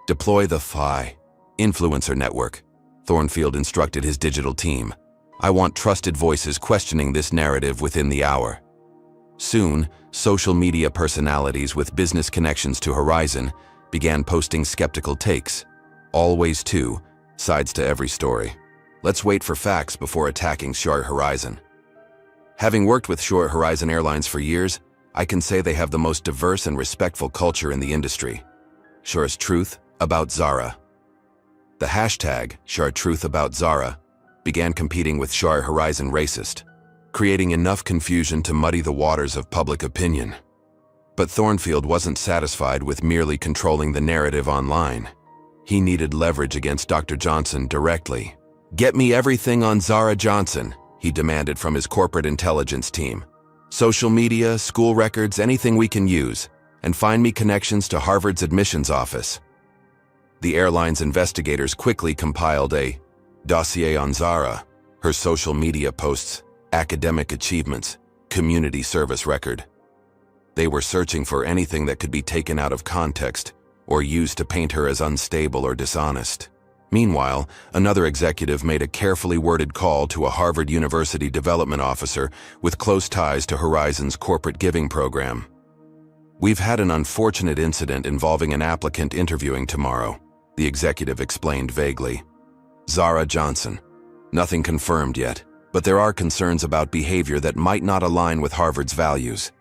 Deploy the FI influencer network, Thornfield instructed his digital team. I want trusted voices questioning this narrative within the hour. Soon, social media personalities with business connections to Horizon began posting skeptical takes. Always two sides to every story. Let's wait for facts before attacking Short Horizon. Having worked with Short Horizon Airlines for years, I can say they have the most diverse and respectful culture in the industry. Short's truth about Zara. The hashtag #ShareTruthAboutZara began competing with Short Horizon Racist, creating enough confusion to muddy the waters of public opinion. But Thornfield wasn't satisfied with merely controlling the narrative online. He needed leverage against Dr. Johnson directly. "Get me everything on Zara Johnson," he demanded from his corporate intelligence team. "Social media, school records, anything we can use, and find me connections to Harvard's admissions office." The airline's investigators quickly compiled a dossier on Zara, her social media posts, academic achievements, community service record. They were searching for anything that could be taken out of context or used to paint her as unstable or dishonest. Meanwhile, another executive made a carefully worded call to a Harvard University development officer with close ties to Horizon's corporate giving program. "We've had an unfortunate incident involving an applicant interviewing tomorrow," the executive explained vaguely. "Zara Johnson. Nothing confirmed yet, but there are concerns about behavior that might not align with Harvard's values.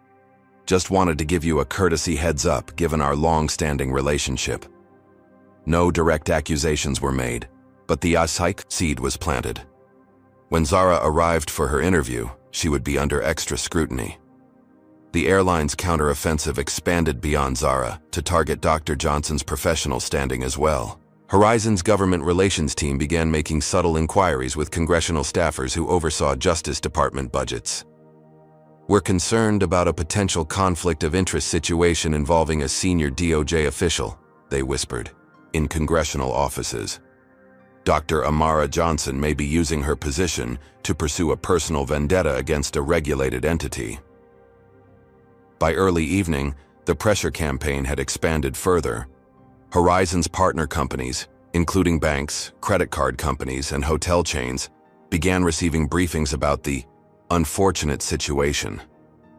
Just wanted to give you a courtesy heads up given our long-standing relationship." No direct accusations were made, but the psych seed was planted. When Zara arrived for her interview, she would be under extra scrutiny. The airline's counteroffensive expanded beyond Zara to target Dr. Johnson's professional standing as well. Horizon's government relations team began making subtle inquiries with congressional staffers who oversaw Justice Department budgets. "We're concerned about a potential conflict of interest situation involving a senior DOJ official," they whispered, in congressional offices. "Dr. Amara Johnson may be using her position to pursue a personal vendetta against a regulated entity." By early evening, the pressure campaign had expanded further. Horizon's partner companies, including banks, credit card companies, and hotel chains, began receiving briefings about the unfortunate situation.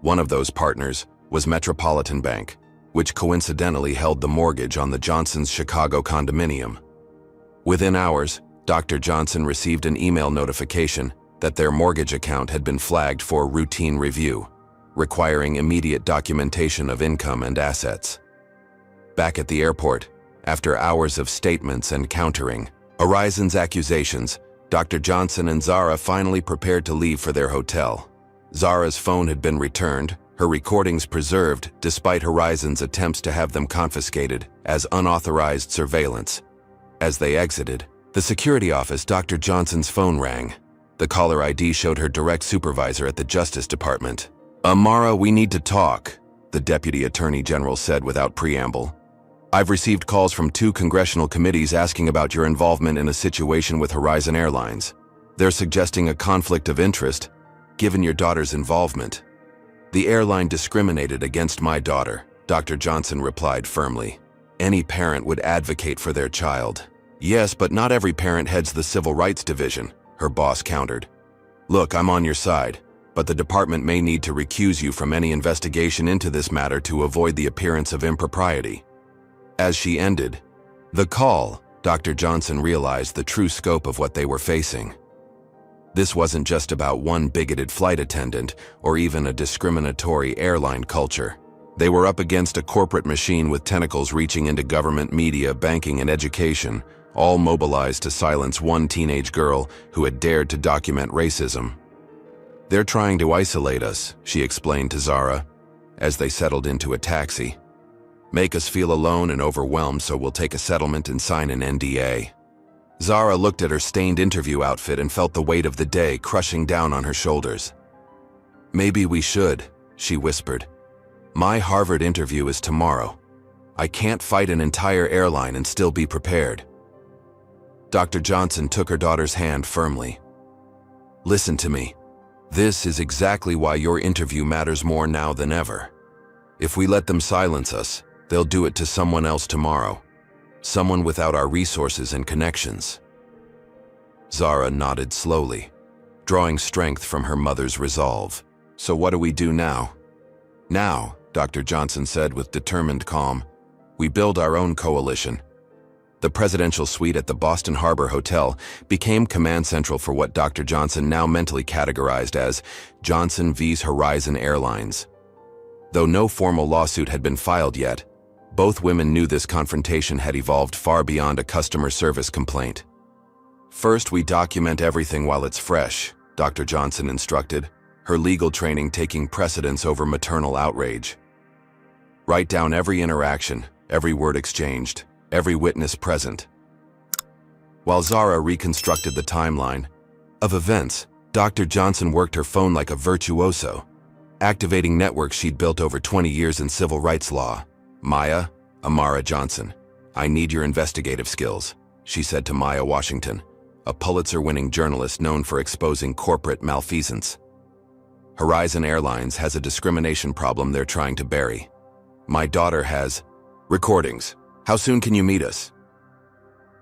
One of those partners was Metropolitan Bank, which coincidentally held the mortgage on the Johnsons' Chicago condominium. Within hours, Dr. Johnson received an email notification that their mortgage account had been flagged for routine review, requiring immediate documentation of income and assets. Back at the airport, after hours of statements and countering Horizon's accusations, Dr. Johnson and Zara finally prepared to leave for their hotel. Zara's phone had been returned, her recordings preserved despite Horizon's attempts to have them confiscated as unauthorized surveillance. As they exited the security office, Dr. Johnson's phone rang. The caller ID showed her direct supervisor at the Justice Department. "Amara, we need to talk," the Deputy Attorney General said without preamble. "I've received calls from 2 congressional committees asking about your involvement in a situation with Horizon Airlines. They're suggesting a conflict of interest, given your daughter's involvement." "The airline discriminated against my daughter," Dr. Johnson replied firmly. "Any parent would advocate for their child." "Yes, but not every parent heads the Civil Rights Division," her boss countered. "Look, I'm on your side, but the department may need to recuse you from any investigation into this matter to avoid the appearance of impropriety." As she ended the call, Dr. Johnson realized the true scope of what they were facing. This wasn't just about one bigoted flight attendant or even a discriminatory airline culture. They were up against a corporate machine with tentacles reaching into government, media, banking, and education, all mobilized to silence one teenage girl who had dared to document racism. "They're trying to isolate us," she explained to Zara, as they settled into a taxi. "Make us feel alone and overwhelmed, so we'll take a settlement and sign an NDA." Zara looked at her stained interview outfit and felt the weight of the day crushing down on her shoulders. "Maybe we should," she whispered. "My Harvard interview is tomorrow. I can't fight an entire airline and still be prepared." Dr. Johnson took her daughter's hand firmly. "Listen to me. This is exactly why your interview matters more now than ever. If we let them silence us, they'll do it to someone else tomorrow. Someone without our resources and connections." Zara nodded slowly, drawing strength from her mother's resolve. "So what do we do now?" "Now," Dr. Johnson said with determined calm, "we build our own coalition." The presidential suite at the Boston Harbor Hotel became command central for what Dr. Johnson now mentally categorized as Johnson vs. Horizon Airlines. Though no formal lawsuit had been filed yet, both women knew this confrontation had evolved far beyond a customer service complaint. "First, we document everything while it's fresh," Dr. Johnson instructed, her legal training taking precedence over maternal outrage. Write down every interaction, every word exchanged, every witness present. While Zara reconstructed the timeline of events, Dr. Johnson worked her phone like a virtuoso, activating networks she'd built over 20 years in civil rights law. Maya, Amara Johnson, I need your investigative skills, she said to Maya Washington, a Pulitzer-winning journalist known for exposing corporate malfeasance. Horizon Airlines has a discrimination problem they're trying to bury. My daughter has recordings. How soon can you meet us?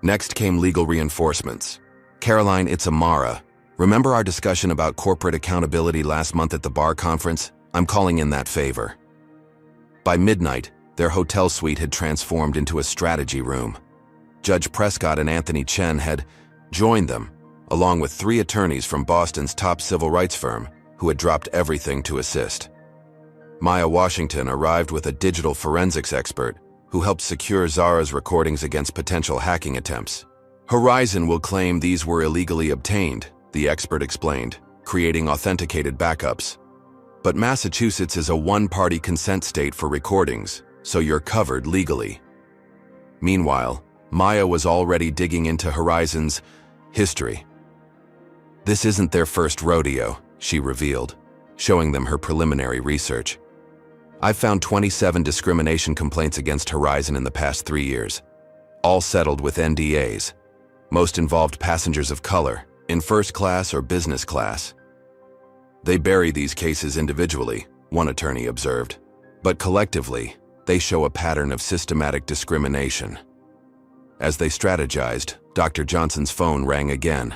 Next came legal reinforcements. Caroline, it's Amara. Remember our discussion about corporate accountability last month at the bar conference? I'm calling in that favor. By midnight, their hotel suite had transformed into a strategy room. Judge Prescott and Anthony Chen had joined them, along with 3 attorneys from Boston's top civil rights firm, who had dropped everything to assist. Maya Washington arrived with a digital forensics expert who helped secure Zara's recordings against potential hacking attempts. Horizon will claim these were illegally obtained, the expert explained, creating authenticated backups. But Massachusetts is a one-party consent state for recordings, so you're covered legally. Meanwhile, Maya was already digging into Horizon's history. This isn't their first rodeo, she revealed, showing them her preliminary research. I've found 27 discrimination complaints against Horizon in the past 3 years, all settled with NDAs. Most involved passengers of color, in first class or business class. They bury these cases individually, one attorney observed, but collectively, they show a pattern of systematic discrimination. As they strategized, Dr. Johnson's phone rang again.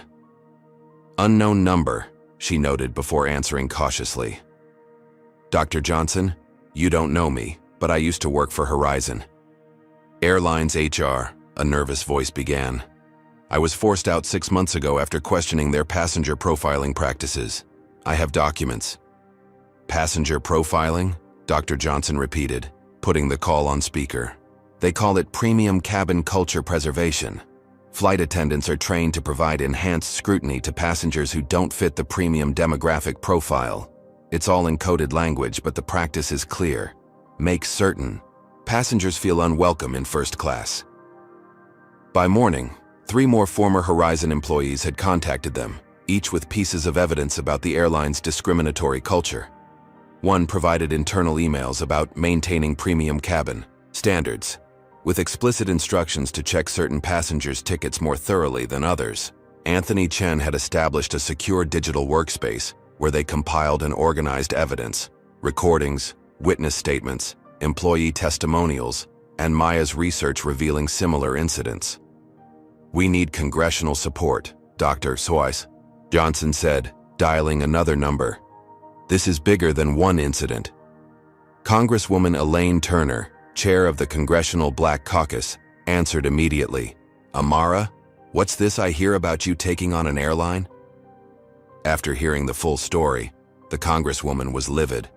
Unknown number, she noted before answering cautiously. Dr. Johnson, you don't know me, but I used to work for Horizon. Airline's HR, a nervous voice began. I was forced out 6 months ago after questioning their passenger profiling practices. I have documents. Passenger profiling? Dr. Johnson repeated, putting the call on speaker. They call it premium cabin culture preservation. Flight attendants are trained to provide enhanced scrutiny to passengers who don't fit the premium demographic profile. It's all in coded language, but the practice is clear. Make certain passengers feel unwelcome in first class. By morning, 3 more former Horizon employees had contacted them, each with pieces of evidence about the airline's discriminatory culture. One provided internal emails about maintaining premium cabin standards, with explicit instructions to check certain passengers' tickets more thoroughly than others. Anthony Chen had established a secure digital workspace where they compiled and organized evidence, recordings, witness statements, employee testimonials, and Maya's research revealing similar incidents. We need congressional support, Dr. Sois, Johnson said, dialing another number. This is bigger than one incident. Congresswoman Elaine Turner, chair of the Congressional Black Caucus, answered immediately. Amara, what's this I hear about you taking on an airline? After hearing the full story, the Congresswoman was livid.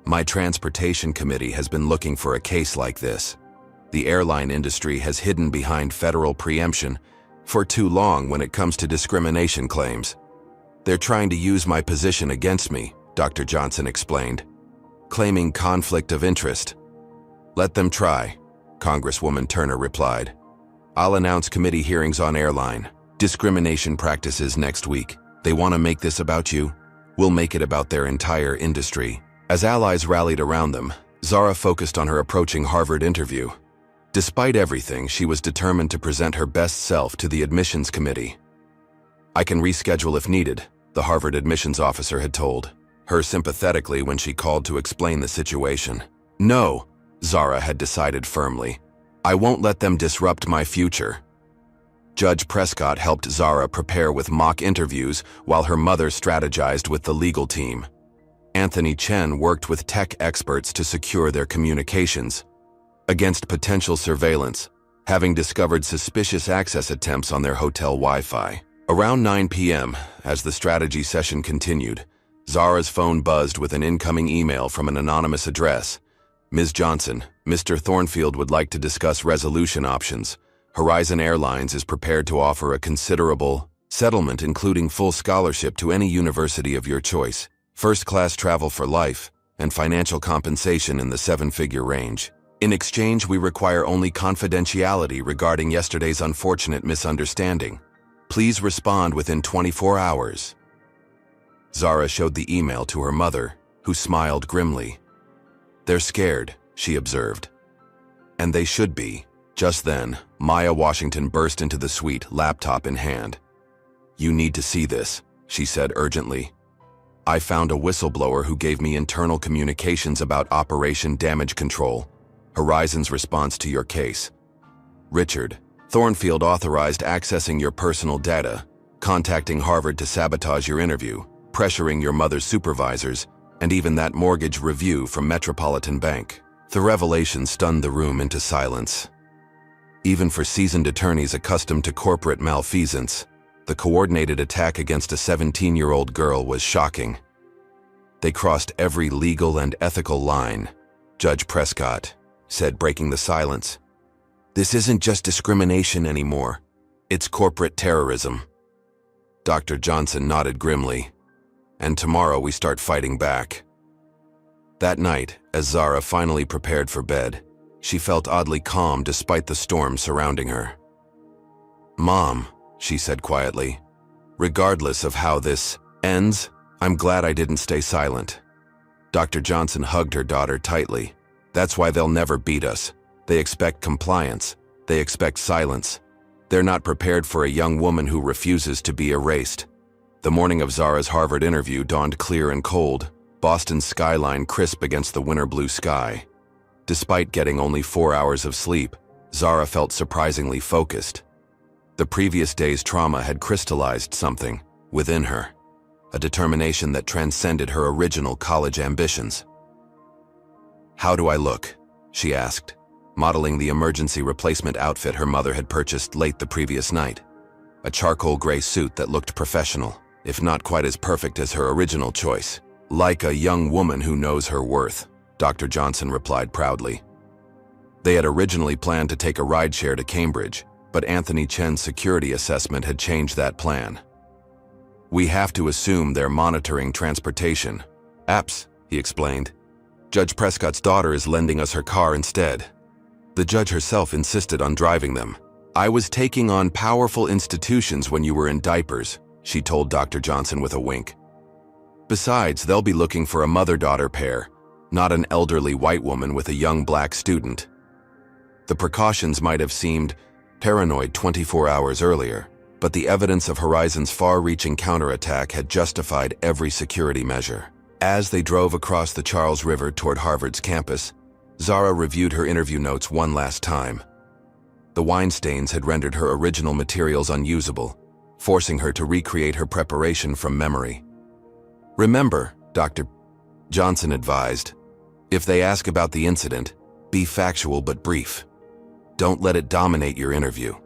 My transportation committee has been looking for a case like this. The airline industry has hidden behind federal preemption for too long when it comes to discrimination claims. They're trying to use my position against me, Dr. Johnson explained, claiming conflict of interest. Let them try, Congresswoman Turner replied. I'll announce committee hearings on airline discrimination practices next week. They want to make this about you? We'll make it about their entire industry. As allies rallied around them, Zara focused on her approaching Harvard interview. Despite everything, she was determined to present her best self to the admissions committee. I can reschedule if needed, the Harvard admissions officer had told her sympathetically when she called to explain the situation. No, Zara had decided firmly. I won't let them disrupt my future. Judge Prescott helped Zara prepare with mock interviews while her mother strategized with the legal team. Anthony Chen worked with tech experts to secure their communications against potential surveillance, having discovered suspicious access attempts on their hotel Wi-Fi. Around 9 p.m., as the strategy session continued, Zara's phone buzzed with an incoming email from an anonymous address. Ms. Johnson, Mr. Thornfield would like to discuss resolution options. Horizon Airlines is prepared to offer a considerable settlement including full scholarship to any university of your choice, first-class travel for life, and financial compensation in the seven-figure range. In exchange, we require only confidentiality regarding yesterday's unfortunate misunderstanding. Please respond within 24 hours. Zara showed the email to her mother, who smiled grimly. They're scared, she observed. And they should be. Just then, Maya Washington burst into the suite, laptop in hand. You need to see this, she said urgently. I found a whistleblower who gave me internal communications about Operation Damage Control, Horizon's response to your case. Richard, Thornfield authorized accessing your personal data, contacting Harvard to sabotage your interview, pressuring your mother's supervisors, and even that mortgage review from Metropolitan Bank. The revelation stunned the room into silence. Even for seasoned attorneys accustomed to corporate malfeasance, the coordinated attack against a 17-year-old girl was shocking. They crossed every legal and ethical line, Judge Prescott said, breaking the silence. This isn't just discrimination anymore. It's corporate terrorism. Dr. Johnson nodded grimly. And tomorrow we start fighting back. That night, as Zara finally prepared for bed, she felt oddly calm despite the storm surrounding her. Mom, she said quietly, regardless of how this ends, I'm glad I didn't stay silent. Dr. Johnson hugged her daughter tightly. That's why they'll never beat us. They expect compliance. They expect silence. They're not prepared for a young woman who refuses to be erased. The morning of Zara's Harvard interview dawned clear and cold, Boston's skyline crisp against the winter blue sky. Despite getting only 4 hours of sleep, Zara felt surprisingly focused. The previous day's trauma had crystallized something within her, a determination that transcended her original college ambitions. How do I look? She asked, modeling the emergency replacement outfit her mother had purchased late the previous night. A charcoal gray suit that looked professional, if not quite as perfect as her original choice. Like a young woman who knows her worth, Dr. Johnson replied proudly. They had originally planned to take a rideshare to Cambridge, but Anthony Chen's security assessment had changed that plan. We have to assume they're monitoring transportation. Apps, he explained. Judge Prescott's daughter is lending us her car instead. The judge herself insisted on driving them. I was taking on powerful institutions when you were in diapers, she told Dr. Johnson with a wink. Besides, they'll be looking for a mother-daughter pair, not an elderly white woman with a young black student. The precautions might have seemed paranoid 24 hours earlier, but the evidence of Horizon's far-reaching counterattack had justified every security measure. As they drove across the Charles River toward Harvard's campus, Zara reviewed her interview notes one last time. The wine stains had rendered her original materials unusable, forcing her to recreate her preparation from memory. Remember, Dr. Johnson advised, if they ask about the incident, be factual but brief. Don't let it dominate your interview.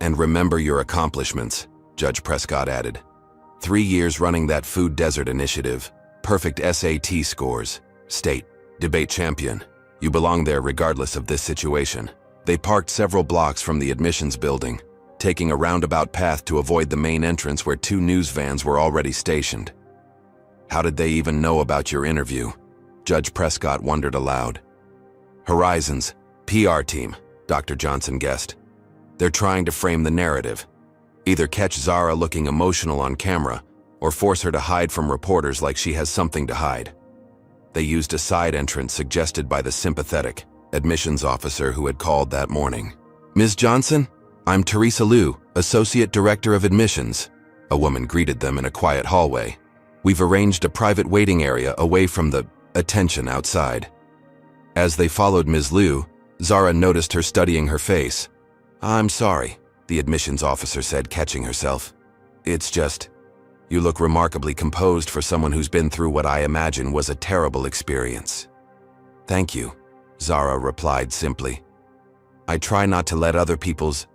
And remember your accomplishments, Judge Prescott added. 3 years running that food desert initiative, perfect SAT scores, state, debate champion. You belong there regardless of this situation. They parked several blocks from the admissions building, taking a roundabout path to avoid the main entrance where 2 news vans were already stationed. How did they even know about your interview? Judge Prescott wondered aloud. Horizon's PR team, Dr. Johnson guessed. They're trying to frame the narrative. Either catch Zara looking emotional on camera, or force her to hide from reporters like she has something to hide. They used a side entrance suggested by the sympathetic admissions officer who had called that morning. Ms. Johnson, I'm Teresa Liu, Associate Director of Admissions. A woman greeted them in a quiet hallway. We've arranged a private waiting area away from the attention outside. As they followed Ms. Liu, Zara noticed her studying her face. I'm sorry, the admissions officer said, catching herself. It's just, you look remarkably composed for someone who's been through what I imagine was a terrible experience. Thank you, Zara replied simply. I try not to let other people's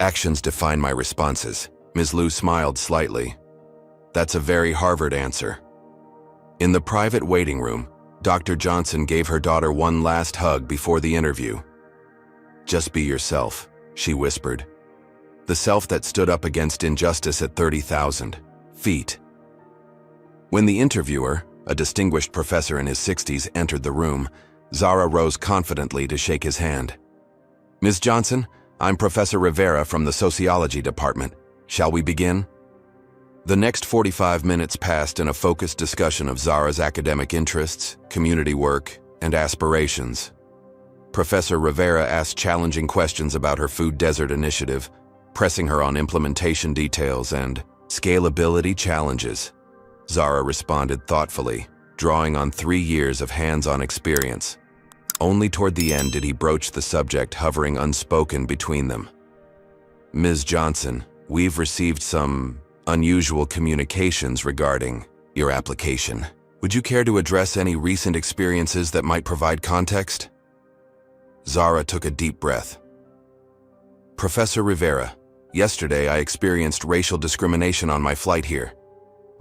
actions define my responses. Ms. Liu smiled slightly. That's a very Harvard answer. In the private waiting room, Dr. Johnson gave her daughter one last hug before the interview. Just be yourself, she whispered. The self that stood up against injustice at 30,000 feet. When the interviewer, A distinguished professor in his 60s entered the room. Zara rose confidently to shake his hand. "Ms. Johnson, I'm Professor Rivera from the Sociology Department. Shall we begin?" The next 45 minutes passed in a focused discussion of Zara's academic interests, community work, and aspirations. Professor Rivera asked challenging questions about her food desert initiative, pressing her on implementation details and scalability challenges. Zara responded thoughtfully, drawing on 3 years of hands-on experience. Only toward the end did he broach the subject hovering unspoken between them. "Ms. Johnson, we've received some unusual communications regarding your application. Would you care to address any recent experiences that might provide context?" Zara took a deep breath. "Professor Rivera, yesterday I experienced racial discrimination on my flight here.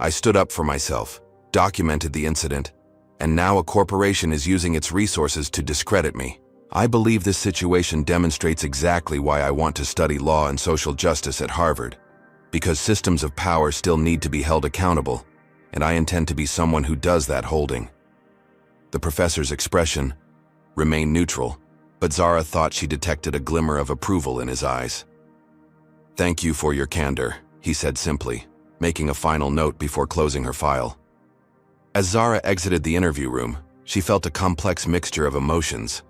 I stood up for myself, documented the incident, and now a corporation is using its resources to discredit me. I believe this situation demonstrates exactly why I want to study law and social justice at Harvard, because systems of power still need to be held accountable, and I intend to be someone who does that holding." The professor's expression remained neutral, but Zara thought she detected a glimmer of approval in his eyes. "Thank you for your candor," he said simply, making a final note before closing her file. As Zara exited the interview room, she felt a complex mixture of emotions: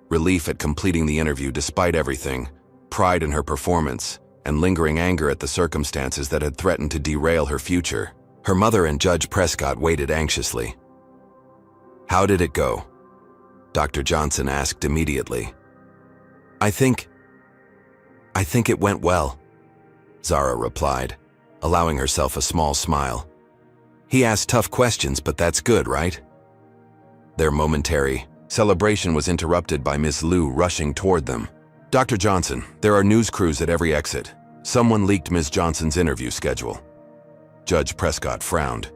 relief at completing the interview despite everything, pride in her performance, and lingering anger at the circumstances that had threatened to derail her future. Her mother and Judge Prescott waited anxiously. "How did it go?" Dr. Johnson asked immediately. I think it went well," Zara replied, allowing herself a small smile. "He asked tough questions, but that's good, right?" Their momentary celebration was interrupted by Miss Liu rushing toward them. "Dr. Johnson, there are news crews at every exit. Someone leaked Ms. Johnson's interview schedule." Judge Prescott frowned.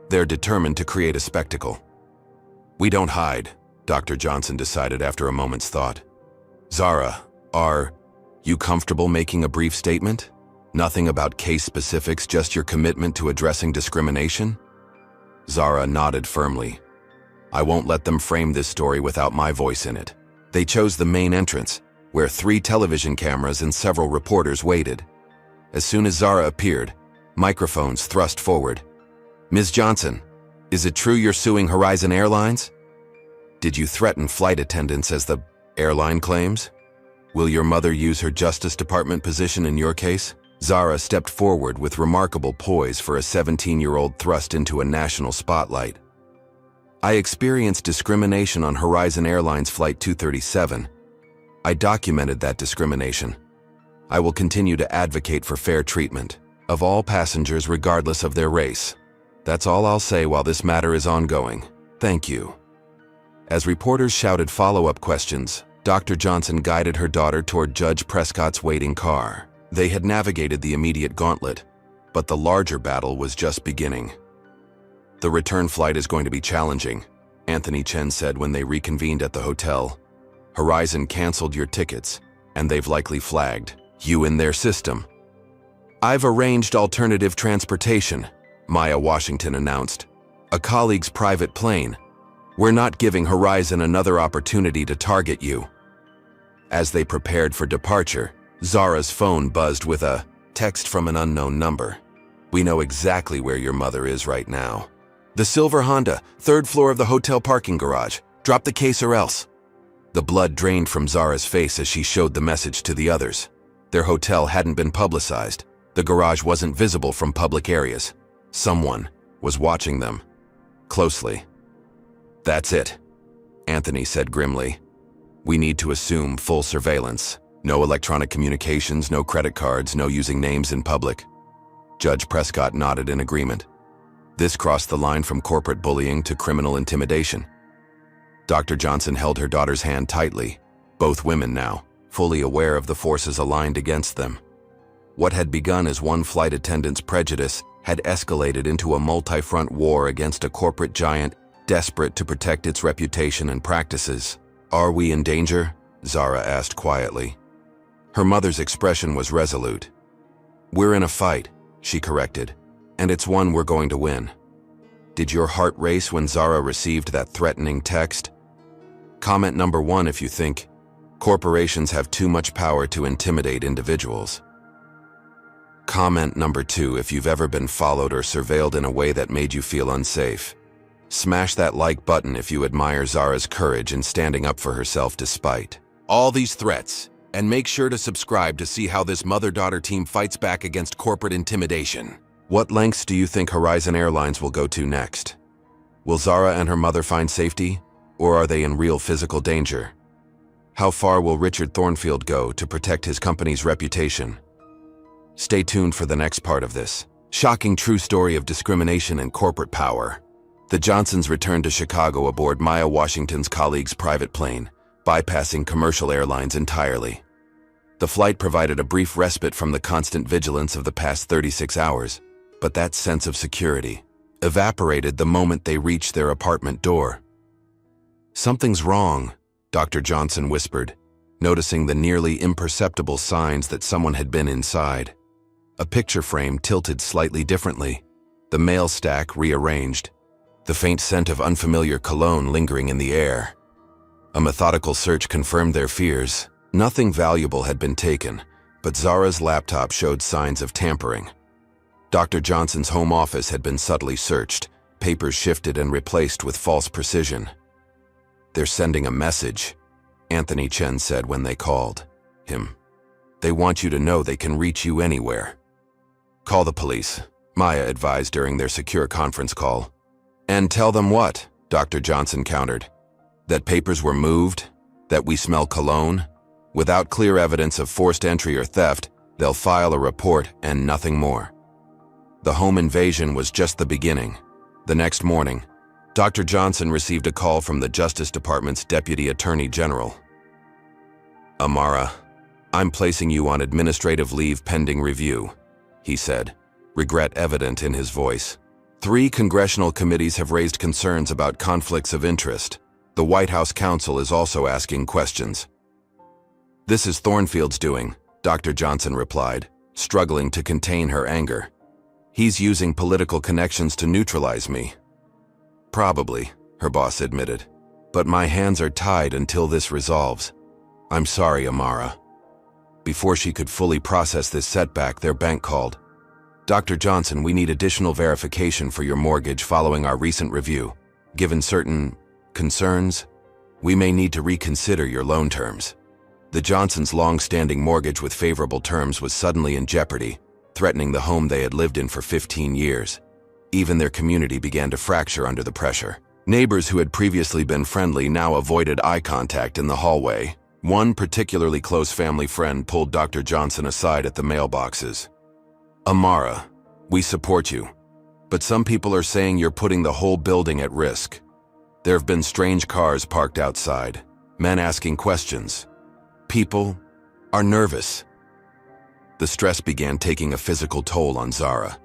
"They're determined to create a spectacle." "We don't hide," Dr. Johnson decided after a moment's thought. "Zara, are you comfortable making a brief statement? Nothing about case specifics, just your commitment to addressing discrimination?" Zara nodded firmly. "I won't let them frame this story without my voice in it." They chose the main entrance, where 3 television cameras and several reporters waited. As soon as Zara appeared, microphones thrust forward. "Ms. Johnson, is it true you're suing Horizon Airlines? Did you threaten flight attendants as the airline claims? Will your mother use her Justice Department position in your case?" Zara stepped forward with remarkable poise for a 17-year-old thrust into a national spotlight. "I experienced discrimination on Horizon Airlines Flight 237. I documented that discrimination. I will continue to advocate for fair treatment of all passengers regardless of their race. That's all I'll say while this matter is ongoing. Thank you." As reporters shouted follow-up questions, Dr. Johnson guided her daughter toward Judge Prescott's waiting car. They had navigated the immediate gauntlet, but the larger battle was just beginning. "The return flight is going to be challenging," Anthony Chen said when they reconvened at the hotel. "Horizon canceled your tickets, and they've likely flagged you in their system." "I've arranged alternative transportation," Maya Washington announced. "A colleague's private plane. We're not giving Horizon another opportunity to target you." As they prepared for departure, Zara's phone buzzed with a text from an unknown number. "We know exactly where your mother is right now. The silver Honda, 3rd floor of the hotel parking garage. Drop the case or else." The blood drained from Zara's face as she showed the message to the others. Their hotel hadn't been publicized. The garage wasn't visible from public areas. Someone was watching them closely. "That's it," Anthony said grimly. "We need to assume full surveillance. No electronic communications, no credit cards, no using names in public." Judge Prescott nodded in agreement. This crossed the line from corporate bullying to criminal intimidation. Dr. Johnson held her daughter's hand tightly, both women now, fully aware of the forces aligned against them. What had begun as one flight attendant's prejudice had escalated into a multi-front war against a corporate giant desperate to protect its reputation and practices. "Are we in danger?" Zara asked quietly. Her mother's expression was resolute. "We're in a fight," she corrected, "and it's one we're going to win." Did your heart race when Zara received that threatening text? Comment number 1 if you think corporations have too much power to intimidate individuals. Comment number 2 if you've ever been followed or surveilled in a way that made you feel unsafe. Smash that like button if you admire Zara's courage in standing up for herself despite all these threats. And make sure to subscribe to see how this mother-daughter team fights back against corporate intimidation. What lengths do you think Horizon Airlines will go to next? Will Zara and her mother find safety, or are they in real physical danger? How far will Richard Thornfield go to protect his company's reputation? Stay tuned for the next part of this shocking true story of discrimination and corporate power. The Johnsons returned to Chicago aboard Maya Washington's colleague's private plane, bypassing commercial airlines entirely. The flight provided a brief respite from the constant vigilance of the past 36 hours, but that sense of security evaporated the moment they reached their apartment door. "Something's wrong," Dr. Johnson whispered, noticing the nearly imperceptible signs that someone had been inside. A picture frame tilted slightly differently, the mail stack rearranged, the faint scent of unfamiliar cologne lingering in the air. A methodical search confirmed their fears. Nothing valuable had been taken, but Zara's laptop showed signs of tampering. Dr. Johnson's home office had been subtly searched, papers shifted and replaced with false precision. "They're sending a message," Anthony Chen said when they called him. "They want you to know they can reach you anywhere." "Call the police," Maya advised during their secure conference call. "And tell them what?" Dr. Johnson countered. "That papers were moved? That we smell cologne? Without clear evidence of forced entry or theft, they'll file a report and nothing more." The home invasion was just the beginning. The next morning, Dr. Johnson received a call from the Justice Department's Deputy Attorney General. "Amara, I'm placing you on administrative leave pending review," he said, regret evident in his voice. "3 congressional committees have raised concerns about conflicts of interest. The White House counsel is also asking questions." "This is Thornfield's doing," Dr. Johnson replied, struggling to contain her anger. "He's using political connections to neutralize me." "Probably," her boss admitted. "But my hands are tied until this resolves. I'm sorry, Amara." Before she could fully process this setback, their bank called. "Dr. Johnson, we need additional verification for your mortgage following our recent review. Given certain concerns, we may need to reconsider your loan terms." The Johnsons' long-standing mortgage with favorable terms was suddenly in jeopardy, threatening the home they had lived in for 15 years. Even their community began to fracture under the pressure. Neighbors who had previously been friendly now avoided eye contact in the hallway. One particularly close family friend pulled Dr. Johnson aside at the mailboxes. "Amara, we support you, but some people are saying you're putting the whole building at risk. There have been strange cars parked outside, men asking questions. People are nervous." The stress began taking a physical toll on Zara.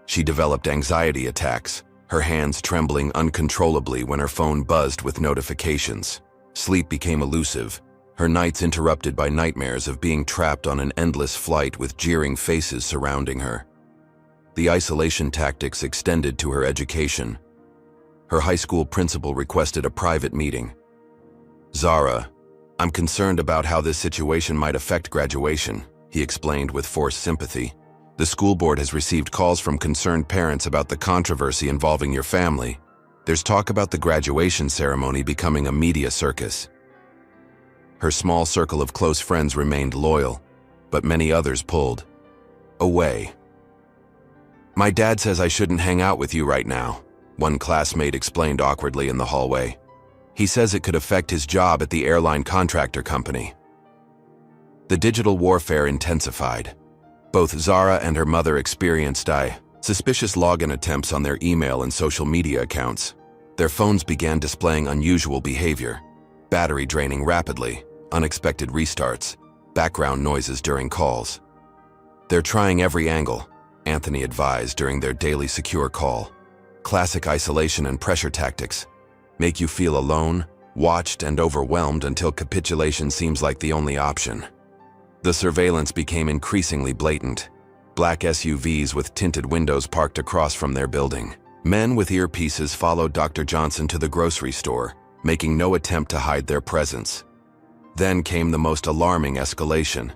She developed anxiety attacks, her hands trembling uncontrollably when her phone buzzed with notifications. Sleep became elusive, her nights interrupted by nightmares of being trapped on an endless flight with jeering faces surrounding her. The isolation tactics extended to her education. Her high school principal requested a private meeting. "Zara, I'm concerned about how this situation might affect graduation," he explained with forced sympathy. "The school board has received calls from concerned parents about the controversy involving your family. There's talk about the graduation ceremony becoming a media circus." Her small circle of close friends remained loyal, but many others pulled away. "My dad says I shouldn't hang out with you right now," one classmate explained awkwardly in the hallway. "He says it could affect his job at the airline contractor company." The digital warfare intensified. Both Zara and her mother experienced suspicious login attempts on their email and social media accounts. Their phones began displaying unusual behavior, battery draining rapidly, unexpected restarts, background noises during calls. "They're trying every angle," Anthony advised during their daily secure call. "Classic isolation and pressure tactics. Make you feel alone, watched, and overwhelmed until capitulation seems like the only option." The surveillance became increasingly blatant. Black SUVs with tinted windows parked across from their building. Men with earpieces followed Dr. Johnson to the grocery store, making no attempt to hide their presence. Then came the most alarming escalation.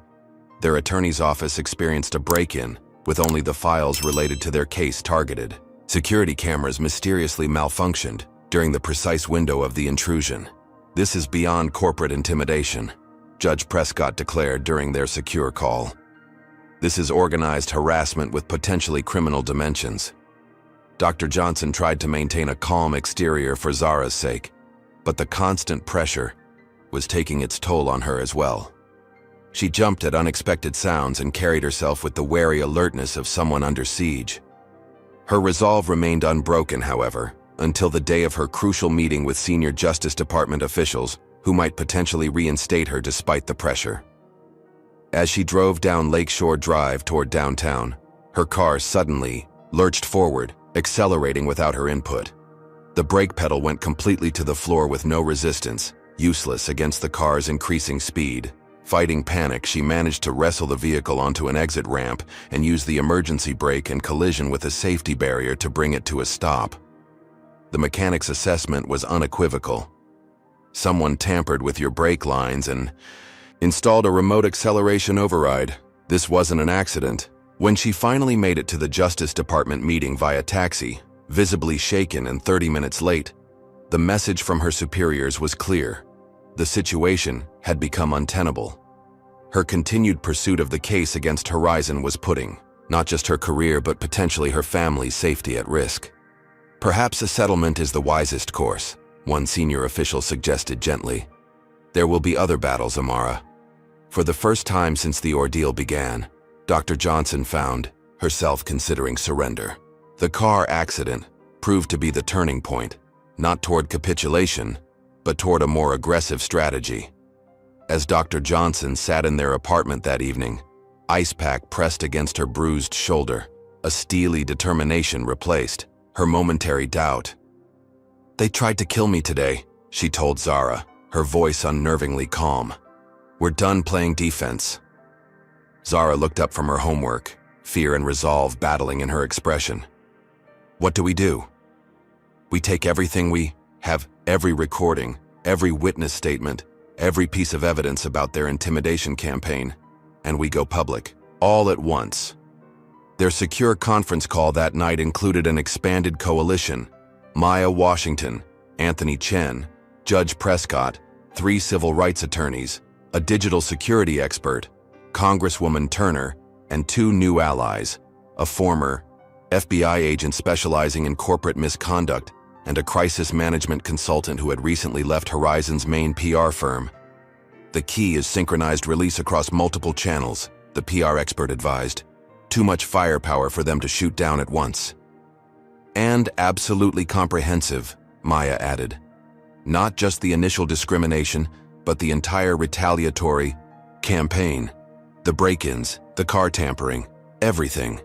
Their attorney's office experienced a break-in, with only the files related to their case targeted. Security cameras mysteriously malfunctioned during the precise window of the intrusion. "This is beyond corporate intimidation," Judge Prescott declared during their secure call. "This is organized harassment with potentially criminal dimensions." Dr. Johnson tried to maintain a calm exterior for Zara's sake, but the constant pressure was taking its toll on her as well. She jumped at unexpected sounds and carried herself with the wary alertness of someone under siege. Her resolve remained unbroken, however, until the day of her crucial meeting with senior Justice Department officials who might potentially reinstate her despite the pressure. As she drove down Lakeshore Drive toward downtown, her car suddenly lurched forward, accelerating without her input. The brake pedal went completely to the floor with no resistance, useless against the car's increasing speed. Fighting panic, she managed to wrestle the vehicle onto an exit ramp and use the emergency brake and collision with a safety barrier to bring it to a stop. The mechanic's assessment was unequivocal. "Someone tampered with your brake lines and installed a remote acceleration override. This wasn't an accident." When she finally made it to the Justice Department meeting via taxi, visibly shaken and 30 minutes late, the message from her superiors was clear. The situation had become untenable. Her continued pursuit of the case against Horizon was putting not just her career but potentially her family's safety at risk. "Perhaps a settlement is the wisest course," one senior official suggested gently. "There will be other battles, Amara." For the first time since the ordeal began, Dr. Johnson found herself considering surrender. The car accident proved to be the turning point, not toward capitulation, but toward a more aggressive strategy. As Dr. Johnson sat in their apartment that evening, ice pack pressed against her bruised shoulder, a steely determination replaced her momentary doubt. "They tried to kill me today," she told Zara, her voice unnervingly calm. "We're done playing defense." Zara looked up from her homework, fear and resolve battling in her expression. "What do we do?" "We take everything we have, every recording, every witness statement, every piece of evidence about their intimidation campaign, and we go public, all at once." Their secure conference call that night included an expanded coalition: Maya Washington, Anthony Chen, Judge Prescott, 3 civil rights attorneys, a digital security expert, Congresswoman Turner, and 2 new allies, a former FBI agent specializing in corporate misconduct and a crisis management consultant who had recently left Horizon's main PR firm. "The key is synchronized release across multiple channels," the PR expert advised. "Too much firepower for them to shoot down at once." "And absolutely comprehensive," Maya added. "Not just the initial discrimination, but the entire retaliatory campaign. The break-ins, the car tampering, everything."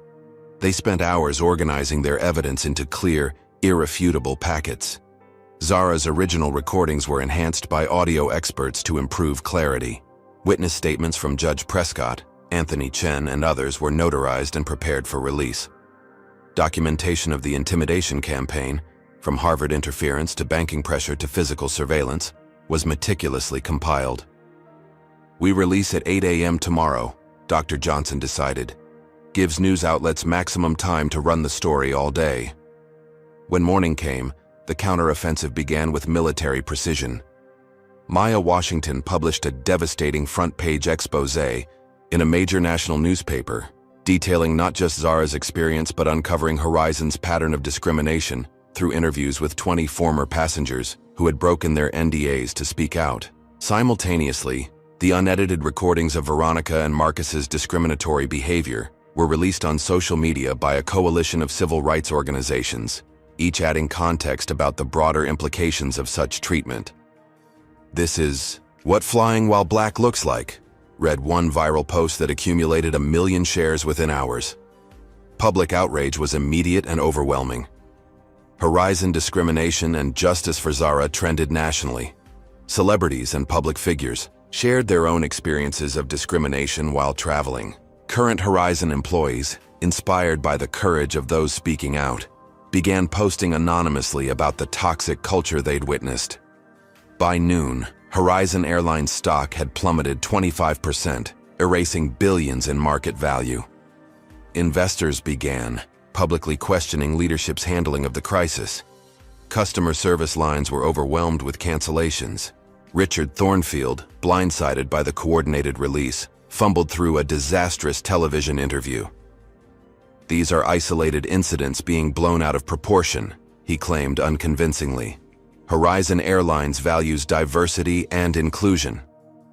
They spent hours organizing their evidence into clear, irrefutable packets. Zara's original recordings were enhanced by audio experts to improve clarity. Witness statements from Judge Prescott, Anthony Chen, and others were notarized and prepared for release. Documentation of the intimidation campaign, from Harvard interference to banking pressure to physical surveillance, was meticulously compiled. "We release at 8 a.m. tomorrow," Dr. Johnson decided. "Gives news outlets maximum time to run the story all day." When morning came, the counteroffensive began with military precision. Maya Washington published a devastating front-page exposé in a major national newspaper, detailing not just Zara's experience but uncovering Horizon's pattern of discrimination through interviews with 20 former passengers who had broken their NDAs to speak out. Simultaneously, the unedited recordings of Veronica and Marcus's discriminatory behavior were released on social media by a coalition of civil rights organizations, each adding context about the broader implications of such treatment. "This is what flying while black looks like," read one viral post that accumulated 1 million shares within hours. Public outrage was immediate and overwhelming. Horizon discrimination and justice for Zara trended nationally. Celebrities and public figures shared their own experiences of discrimination while traveling. Current Horizon employees, inspired by the courage of those speaking out, began posting anonymously about the toxic culture they'd witnessed. By noon, Horizon Airlines stock had plummeted 25%, erasing billions in market value. Investors began publicly questioning leadership's handling of the crisis. Customer service lines were overwhelmed with cancellations. Richard Thornfield, blindsided by the coordinated release, fumbled through a disastrous television interview. "These are isolated incidents being blown out of proportion," he claimed unconvincingly. "Horizon Airlines values diversity and inclusion."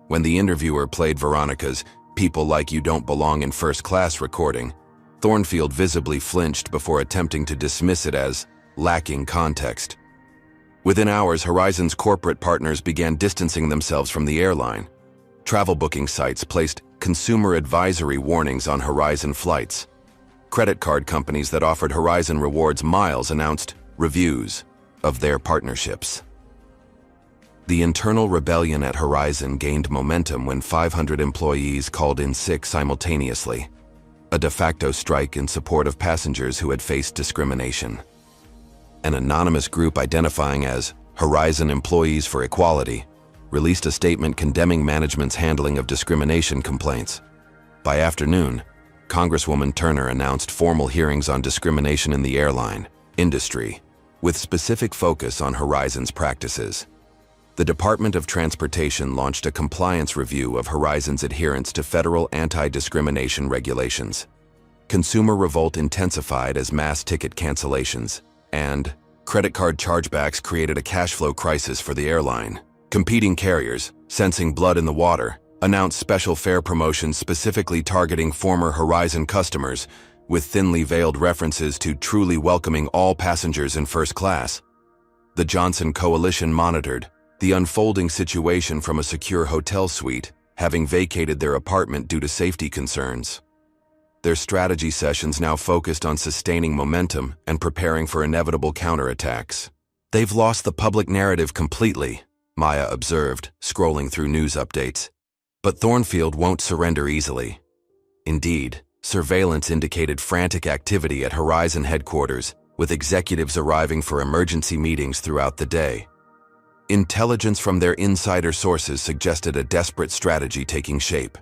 When the interviewer played Veronica's "People Like You Don't Belong in First Class" recording, Thornfield visibly flinched before attempting to dismiss it as lacking context. Within hours, Horizon's corporate partners began distancing themselves from the airline. Travel booking sites placed consumer advisory warnings on Horizon flights. Credit card companies that offered Horizon Rewards miles announced reviews of their partnerships. The internal rebellion at Horizon gained momentum when 500 employees called in sick simultaneously, a de facto strike in support of passengers who had faced discrimination. An anonymous group identifying as Horizon Employees for Equality released a statement condemning management's handling of discrimination complaints. By afternoon, Congresswoman Turner announced formal hearings on discrimination in the airline industry, with specific focus on Horizon's practices. The Department of Transportation launched a compliance review of Horizon's adherence to federal anti-discrimination regulations. Consumer revolt intensified as mass ticket cancellations and credit card chargebacks created a cash flow crisis for the airline. Competing carriers, sensing blood in the water, announced special fare promotions specifically targeting former Horizon customers, with thinly veiled references to truly welcoming all passengers in first class. The Johnson coalition monitored the unfolding situation from a secure hotel suite, having vacated their apartment due to safety concerns. Their strategy sessions now focused on sustaining momentum and preparing for inevitable counterattacks. "They've lost the public narrative completely," Maya observed, scrolling through news updates. But Thornfield won't surrender easily. Indeed, surveillance indicated frantic activity at Horizon headquarters, with executives arriving for emergency meetings throughout the day. Intelligence from their insider sources suggested a desperate strategy taking shape.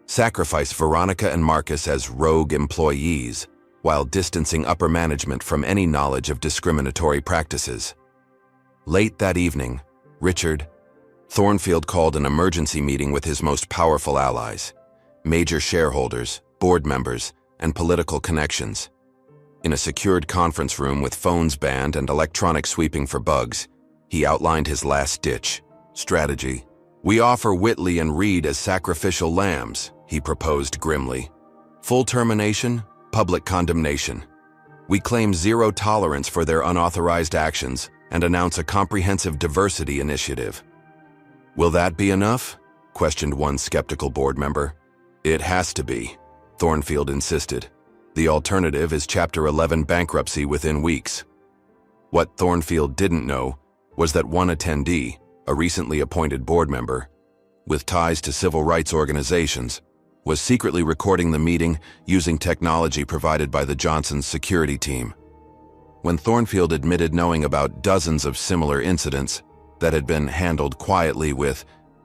Sacrifice Veronica and Marcus as rogue employees, while distancing upper management from any knowledge of discriminatory practices. Late that evening, Richard Thornfield called an emergency meeting with his most powerful allies, major shareholders, board members, and political connections. In a secured conference room with phones banned and electronic sweeping for bugs, he outlined his last-ditch strategy. "We offer Whitley and Reed as sacrificial lambs," he proposed grimly. "Full termination, public condemnation. We claim zero tolerance for their unauthorized actions and announce a comprehensive diversity initiative." "Will that be enough?" questioned one skeptical board member. "It has to be," Thornfield insisted. "The alternative is Chapter 11 bankruptcy within weeks." What Thornfield didn't know was that one attendee, a recently appointed board member, with ties to civil rights organizations, was secretly recording the meeting using technology provided by the Johnsons' security team. When Thornfield admitted knowing about dozens of similar incidents that had been handled quietly with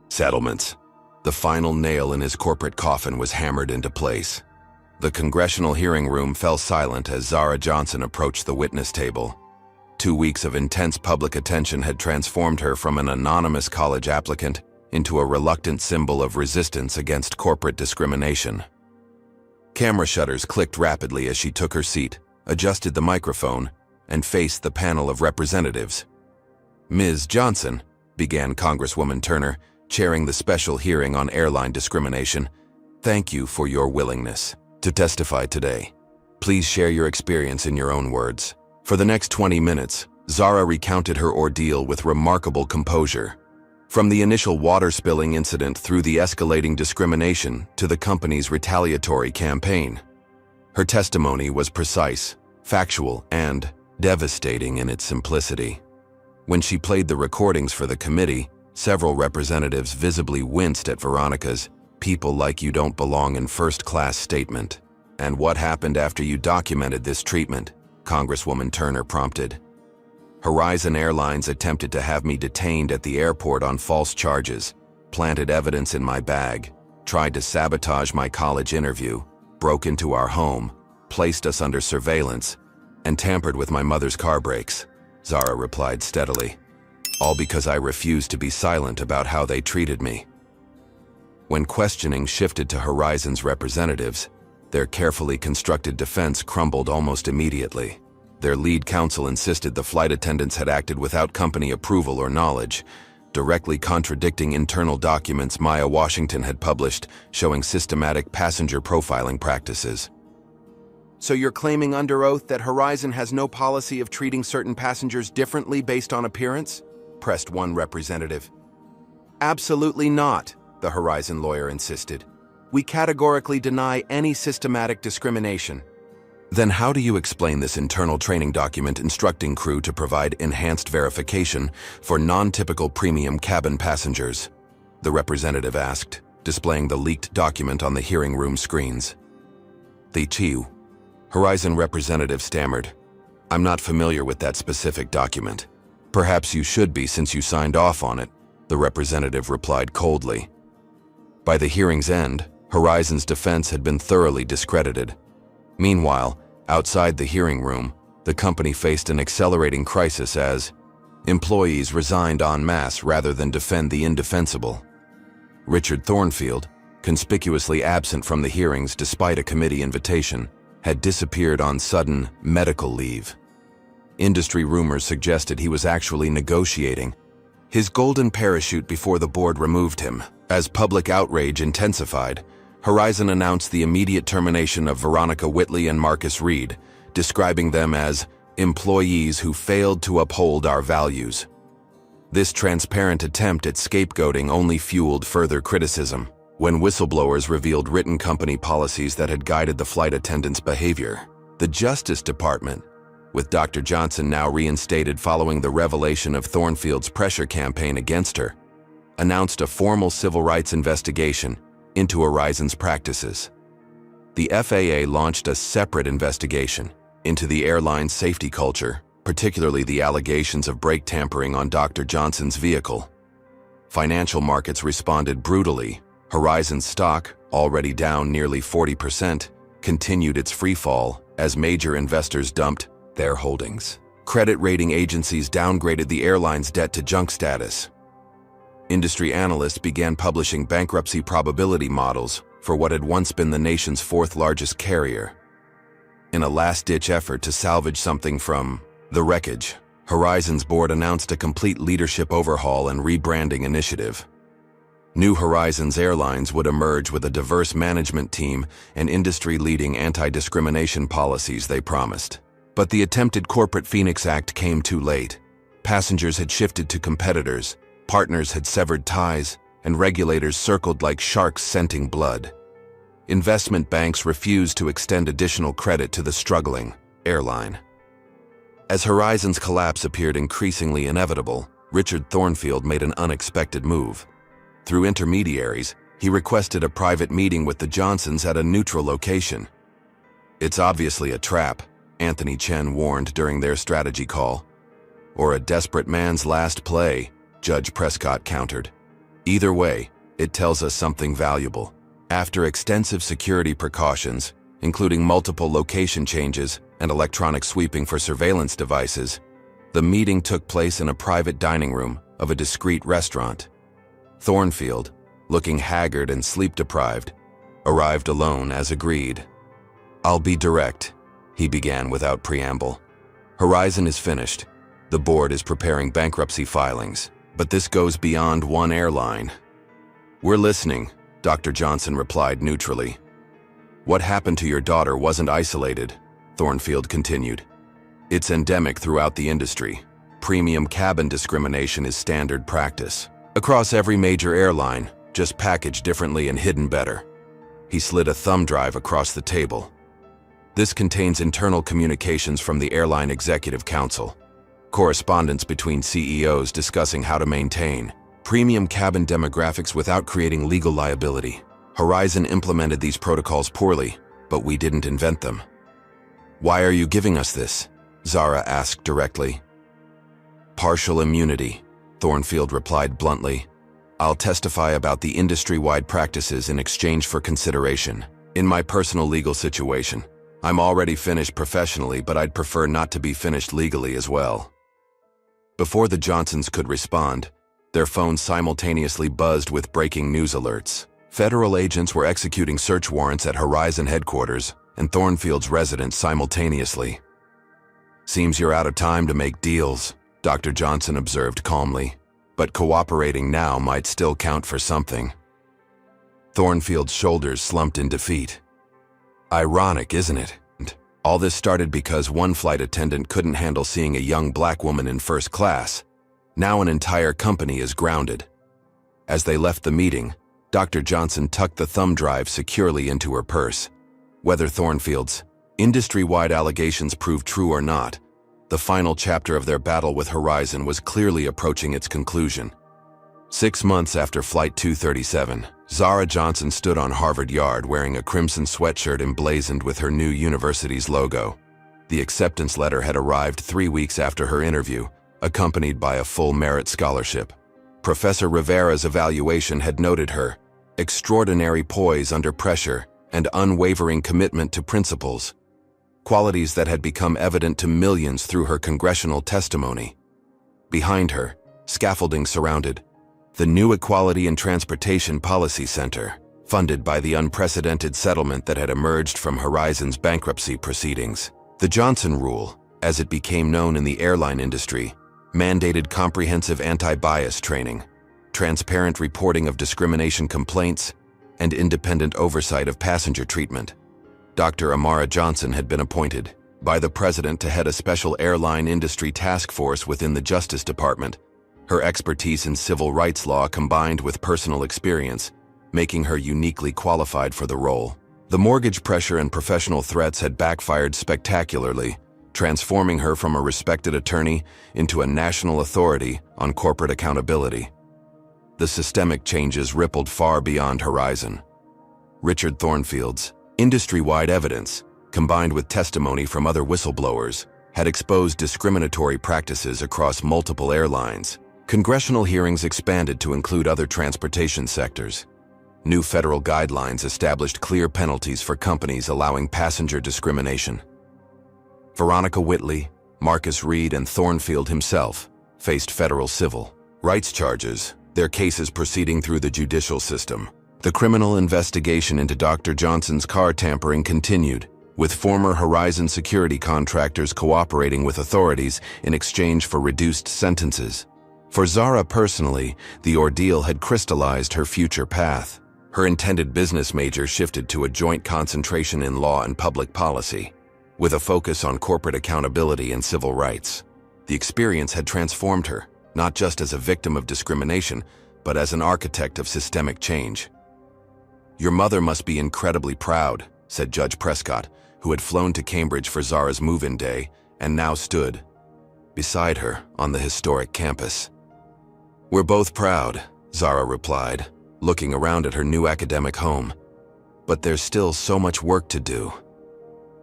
settlements, the final nail in his corporate coffin was hammered into place. The congressional hearing room fell silent as Zara Johnson approached the witness table. 2 weeks of intense public attention had transformed her from an anonymous college applicant into a reluctant symbol of resistance against corporate discrimination. Camera shutters clicked rapidly as she took her seat, adjusted the microphone, and faced the panel of representatives. "Ms. Johnson," began Congresswoman Turner, chairing the special hearing on airline discrimination, "thank you for your willingness to testify today. Please share your experience in your own words." For the next 20 minutes, Zara recounted her ordeal with remarkable composure. From the initial water spilling incident through the escalating discrimination to the company's retaliatory campaign. Her testimony was precise, factual, and devastating in its simplicity. When she played the recordings for the committee, several representatives visibly winced at Veronica's "People Like You Don't Belong in First Class" statement. "And what happened after you documented this treatment?" Congresswoman Turner prompted. Horizon Airlines attempted to have me detained at the airport on false charges, planted evidence in my bag, tried to sabotage my college interview, broke into our home, placed us under surveillance, and tampered with my mother's car brakes, Zara replied steadily. All because I refused to be silent about how they treated me. When questioning shifted to Horizon's representatives, their carefully constructed defense crumbled almost immediately. Their lead counsel insisted the flight attendants had acted without company approval or knowledge, directly contradicting internal documents Maya Washington had published showing systematic passenger profiling practices. So you're claiming under oath that Horizon has no policy of treating certain passengers differently based on appearance? Pressed one representative. Absolutely not, the Horizon lawyer insisted. We categorically deny any systematic discrimination. Then how do you explain this internal training document instructing crew to provide enhanced verification for non-typical premium cabin passengers? The representative asked, displaying the leaked document on the hearing room screens. The Chiu. Horizon representative stammered. I'm not familiar with that specific document. Perhaps you should be since you signed off on it, the representative replied coldly. By the hearing's end, Horizon's defense had been thoroughly discredited. Meanwhile, outside the hearing room, the company faced an accelerating crisis as employees resigned en masse rather than defend the indefensible. Richard Thornfield, conspicuously absent from the hearings despite a committee invitation, had disappeared on sudden medical leave. Industry rumors suggested he was actually negotiating his golden parachute before the board removed him. As public outrage intensified, Horizon announced the immediate termination of Veronica Whitley and Marcus Reed, describing them as employees who failed to uphold our values. This transparent attempt at scapegoating only fueled further criticism when whistleblowers revealed written company policies that had guided the flight attendants' behavior. The Justice Department, with Dr. Johnson now reinstated following the revelation of Thornfield's pressure campaign against her, announced a formal civil rights investigation into Horizon's practices. The FAA launched a separate investigation into the airline's safety culture, particularly the allegations of brake tampering on Dr. Johnson's vehicle. Financial markets responded brutally. Horizon's stock, already down nearly 40%, continued its free fall as major investors dumped their holdings. Credit rating agencies downgraded the airline's debt to junk status. Industry analysts began publishing bankruptcy probability models for what had once been the nation's fourth largest carrier. In a last-ditch effort to salvage something from the wreckage, Horizon's board announced a complete leadership overhaul and rebranding initiative. New Horizons Airlines would emerge with a diverse management team and industry-leading anti-discrimination policies they promised. But the attempted Corporate Phoenix Act came too late. Passengers had shifted to competitors, partners had severed ties, and regulators circled like sharks scenting blood. Investment banks refused to extend additional credit to the struggling airline. As Horizon's collapse appeared increasingly inevitable, Richard Thornfield made an unexpected move. Through intermediaries, he requested a private meeting with the Johnsons at a neutral location. It's obviously a trap, Anthony Chen warned during their strategy call. Or a desperate man's last play, Judge Prescott countered. Either way, it tells us something valuable. After extensive security precautions, including multiple location changes and electronic sweeping for surveillance devices, the meeting took place in a private dining room of a discreet restaurant. Thornfield, looking haggard and sleep-deprived, arrived alone as agreed. I'll be direct, he began without preamble. Horizon is finished. The board is preparing bankruptcy filings, but this goes beyond one airline. We're listening, Dr. Johnson replied neutrally. What happened to your daughter wasn't isolated, Thornfield continued. It's endemic throughout the industry. Premium cabin discrimination is standard practice. Across every major airline, just packaged differently and hidden better. He slid a thumb drive across the table. This contains internal communications from the Airline Executive Council. Correspondence between CEOs discussing how to maintain premium cabin demographics without creating legal liability. Horizon implemented these protocols poorly, but we didn't invent them. "Why are you giving us this?" Zara asked directly. "Partial immunity," Thornfield replied bluntly. "I'll testify about the industry-wide practices in exchange for consideration. In my personal legal situation, I'm already finished professionally, but I'd prefer not to be finished legally as well." Before the Johnsons could respond, their phones simultaneously buzzed with breaking news alerts. Federal agents were executing search warrants at Horizon headquarters and Thornfield's residence simultaneously. "Seems you're out of time to make deals," Dr. Johnson observed calmly, "but cooperating now might still count for something." Thornfield's shoulders slumped in defeat. Ironic, isn't it? All this started because one flight attendant couldn't handle seeing a young black woman in first class. Now an entire company is grounded. As they left the meeting, Dr. Johnson tucked the thumb drive securely into her purse. Whether Thornfield's industry-wide allegations proved true or not, the final chapter of their battle with Horizon was clearly approaching its conclusion. 6 months after Flight 237, Zara Johnson stood on Harvard Yard wearing a crimson sweatshirt emblazoned with her new university's logo. The acceptance letter had arrived 3 weeks after her interview, accompanied by a full merit scholarship. Professor Rivera's evaluation had noted her extraordinary poise under pressure and unwavering commitment to principles, qualities that had become evident to millions through her congressional testimony. Behind her, scaffolding surrounded the new Equality in Transportation Policy Center, funded by the unprecedented settlement that had emerged from Horizon's bankruptcy proceedings. The Johnson Rule, as it became known in the airline industry, mandated comprehensive anti-bias training, transparent reporting of discrimination complaints, and independent oversight of passenger treatment. Dr. Amara Johnson had been appointed by the president to head a special airline industry task force within the Justice Department. Her expertise in civil rights law combined with personal experience, making her uniquely qualified for the role. The mortgage pressure and professional threats had backfired spectacularly, transforming her from a respected attorney into a national authority on corporate accountability. The systemic changes rippled far beyond Horizon. Richard Thornfield's industry-wide evidence, combined with testimony from other whistleblowers, had exposed discriminatory practices across multiple airlines. Congressional hearings expanded to include other transportation sectors. New federal guidelines established clear penalties for companies allowing passenger discrimination. Veronica Whitley, Marcus Reed, and Thornfield himself faced federal civil rights charges, their cases proceeding through the judicial system. The criminal investigation into Dr. Johnson's car tampering continued, with former Horizon security contractors cooperating with authorities in exchange for reduced sentences. For Zara personally, the ordeal had crystallized her future path. Her intended business major shifted to a joint concentration in law and public policy, with a focus on corporate accountability and civil rights. The experience had transformed her, not just as a victim of discrimination, but as an architect of systemic change. "Your mother must be incredibly proud," said Judge Prescott, who had flown to Cambridge for Zara's move-in day and now stood beside her on the historic campus. "We're both proud," Zara replied, looking around at her new academic home. "But there's still so much work to do."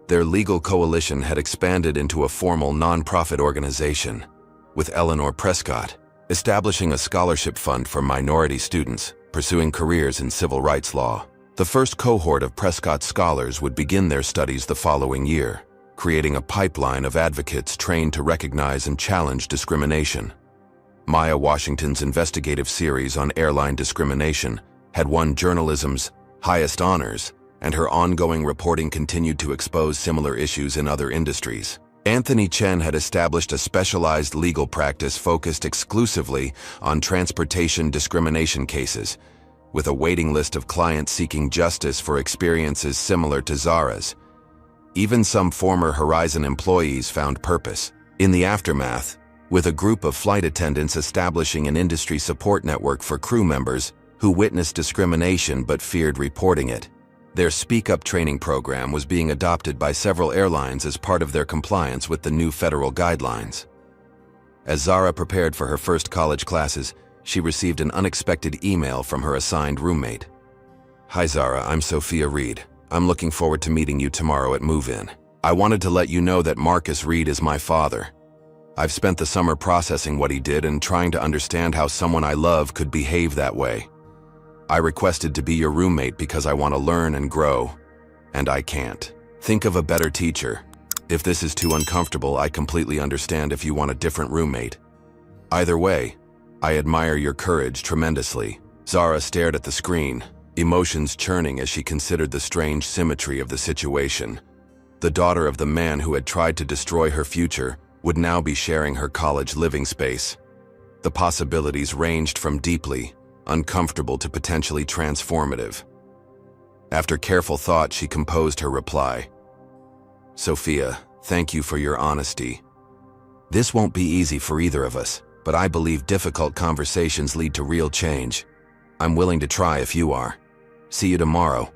Their legal coalition had expanded into a formal nonprofit organization, with Eleanor Prescott establishing a scholarship fund for minority students pursuing careers in civil rights law. The first cohort of Prescott scholars would begin their studies the following year, creating a pipeline of advocates trained to recognize and challenge discrimination. Maya Washington's investigative series on airline discrimination had won journalism's highest honors, and her ongoing reporting continued to expose similar issues in other industries. Anthony Chen had established a specialized legal practice focused exclusively on transportation discrimination cases, with a waiting list of clients seeking justice for experiences similar to Zara's. Even some former Horizon employees found purpose in the aftermath, with a group of flight attendants establishing an industry support network for crew members who witnessed discrimination but feared reporting it. Their Speak Up training program was being adopted by several airlines as part of their compliance with the new federal guidelines. As Zara prepared for her first college classes, she received an unexpected email from her assigned roommate. "Hi Zara, I'm Sophia Reed. I'm looking forward to meeting you tomorrow at Move-In. I wanted to let you know that Marcus Reed is my father. I've spent the summer processing what he did and trying to understand how someone I love could behave that way. I requested to be your roommate because I want to learn and grow, and I can't. Think of a better teacher. If this is too uncomfortable, I completely understand if you want a different roommate. Either way, I admire your courage tremendously. Zara stared at the screen, emotions churning as she considered the strange symmetry of the situation. The daughter of the man who had tried to destroy her future would now be sharing her college living space. The possibilities ranged from deeply uncomfortable to potentially transformative. After careful thought, she composed her reply. Sophia, thank you for your honesty. This won't be easy for either of us, but I believe difficult conversations lead to real change. I'm willing to try if you are. See you tomorrow.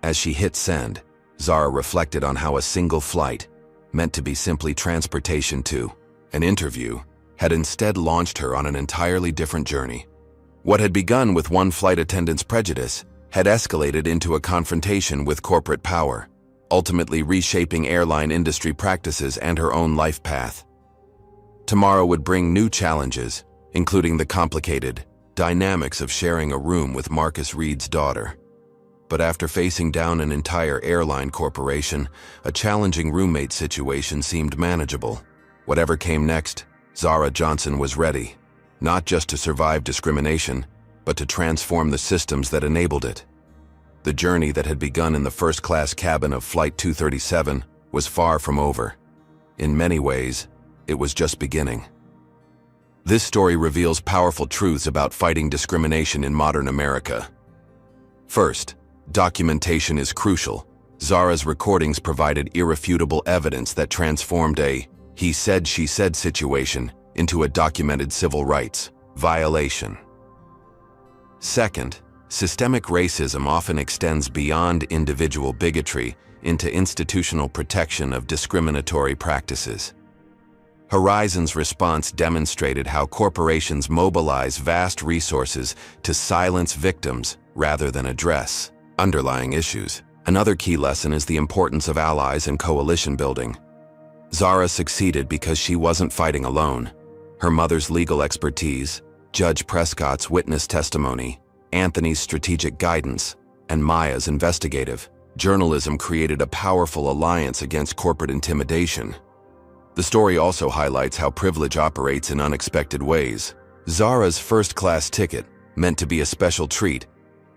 As she hit send, Zara reflected on how a single flight, meant to be simply transportation to an interview, had instead launched her on an entirely different journey. What had begun with one flight attendant's prejudice had escalated into a confrontation with corporate power, ultimately reshaping airline industry practices and her own life path. Tomorrow would bring new challenges, including the complicated dynamics of sharing a room with Marcus Reed's daughter. But after facing down an entire airline corporation, a challenging roommate situation seemed manageable. Whatever came next, Zara Johnson was ready, not just to survive discrimination, but to transform the systems that enabled it. The journey that had begun in the first-class cabin of Flight 237 was far from over. In many ways, it was just beginning. This story reveals powerful truths about fighting discrimination in modern America. First, documentation is crucial. Zara's recordings provided irrefutable evidence that transformed a he said, she said situation into a documented civil rights violation. Second, systemic racism often extends beyond individual bigotry into institutional protection of discriminatory practices. Horizon's response demonstrated how corporations mobilize vast resources to silence victims rather than address underlying issues. Another key lesson is the importance of allies and coalition building. Zara succeeded because she wasn't fighting alone. Her mother's legal expertise, Judge Prescott's witness testimony, Anthony's strategic guidance, and Maya's investigative journalism created a powerful alliance against corporate intimidation. The story also highlights how privilege operates in unexpected ways. Zara's first-class ticket, meant to be a special treat,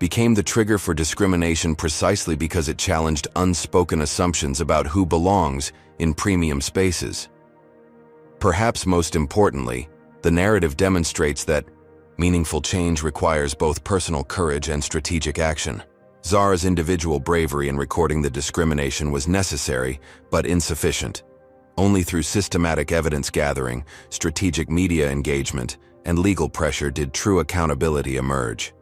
became the trigger for discrimination precisely because it challenged unspoken assumptions about who belongs in premium spaces. Perhaps most importantly, the narrative demonstrates that meaningful change requires both personal courage and strategic action. Zara's individual bravery in recording the discrimination was necessary, but insufficient. Only through systematic evidence gathering, strategic media engagement, and legal pressure did true accountability emerge.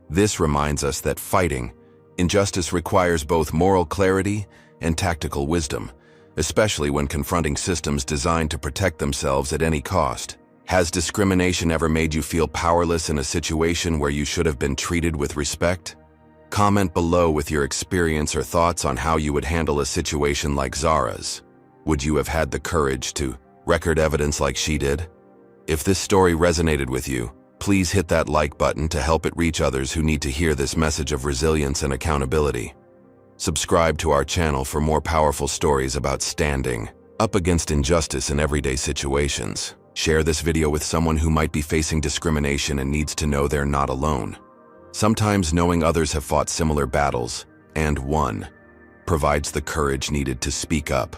This reminds us that fighting injustice requires both moral clarity and tactical wisdom, especially when confronting systems designed to protect themselves at any cost. Has discrimination ever made you feel powerless in a situation where you should have been treated with respect? Comment below with your experience or thoughts on how you would handle a situation like Zara's. Would you have had the courage to record evidence like she did? If this story resonated with you, please hit that like button to help it reach others who need to hear this message of resilience and accountability. Subscribe to our channel for more powerful stories about standing up against injustice in everyday situations. Share this video with someone who might be facing discrimination and needs to know they're not alone. Sometimes knowing others have fought similar battles and won provides the courage needed to speak up.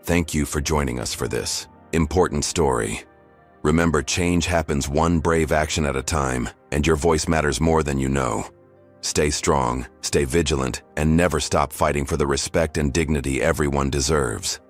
Thank you for joining us for this important story. Remember, change happens one brave action at a time, and your voice matters more than you know. Stay strong, stay vigilant, and never stop fighting for the respect and dignity everyone deserves.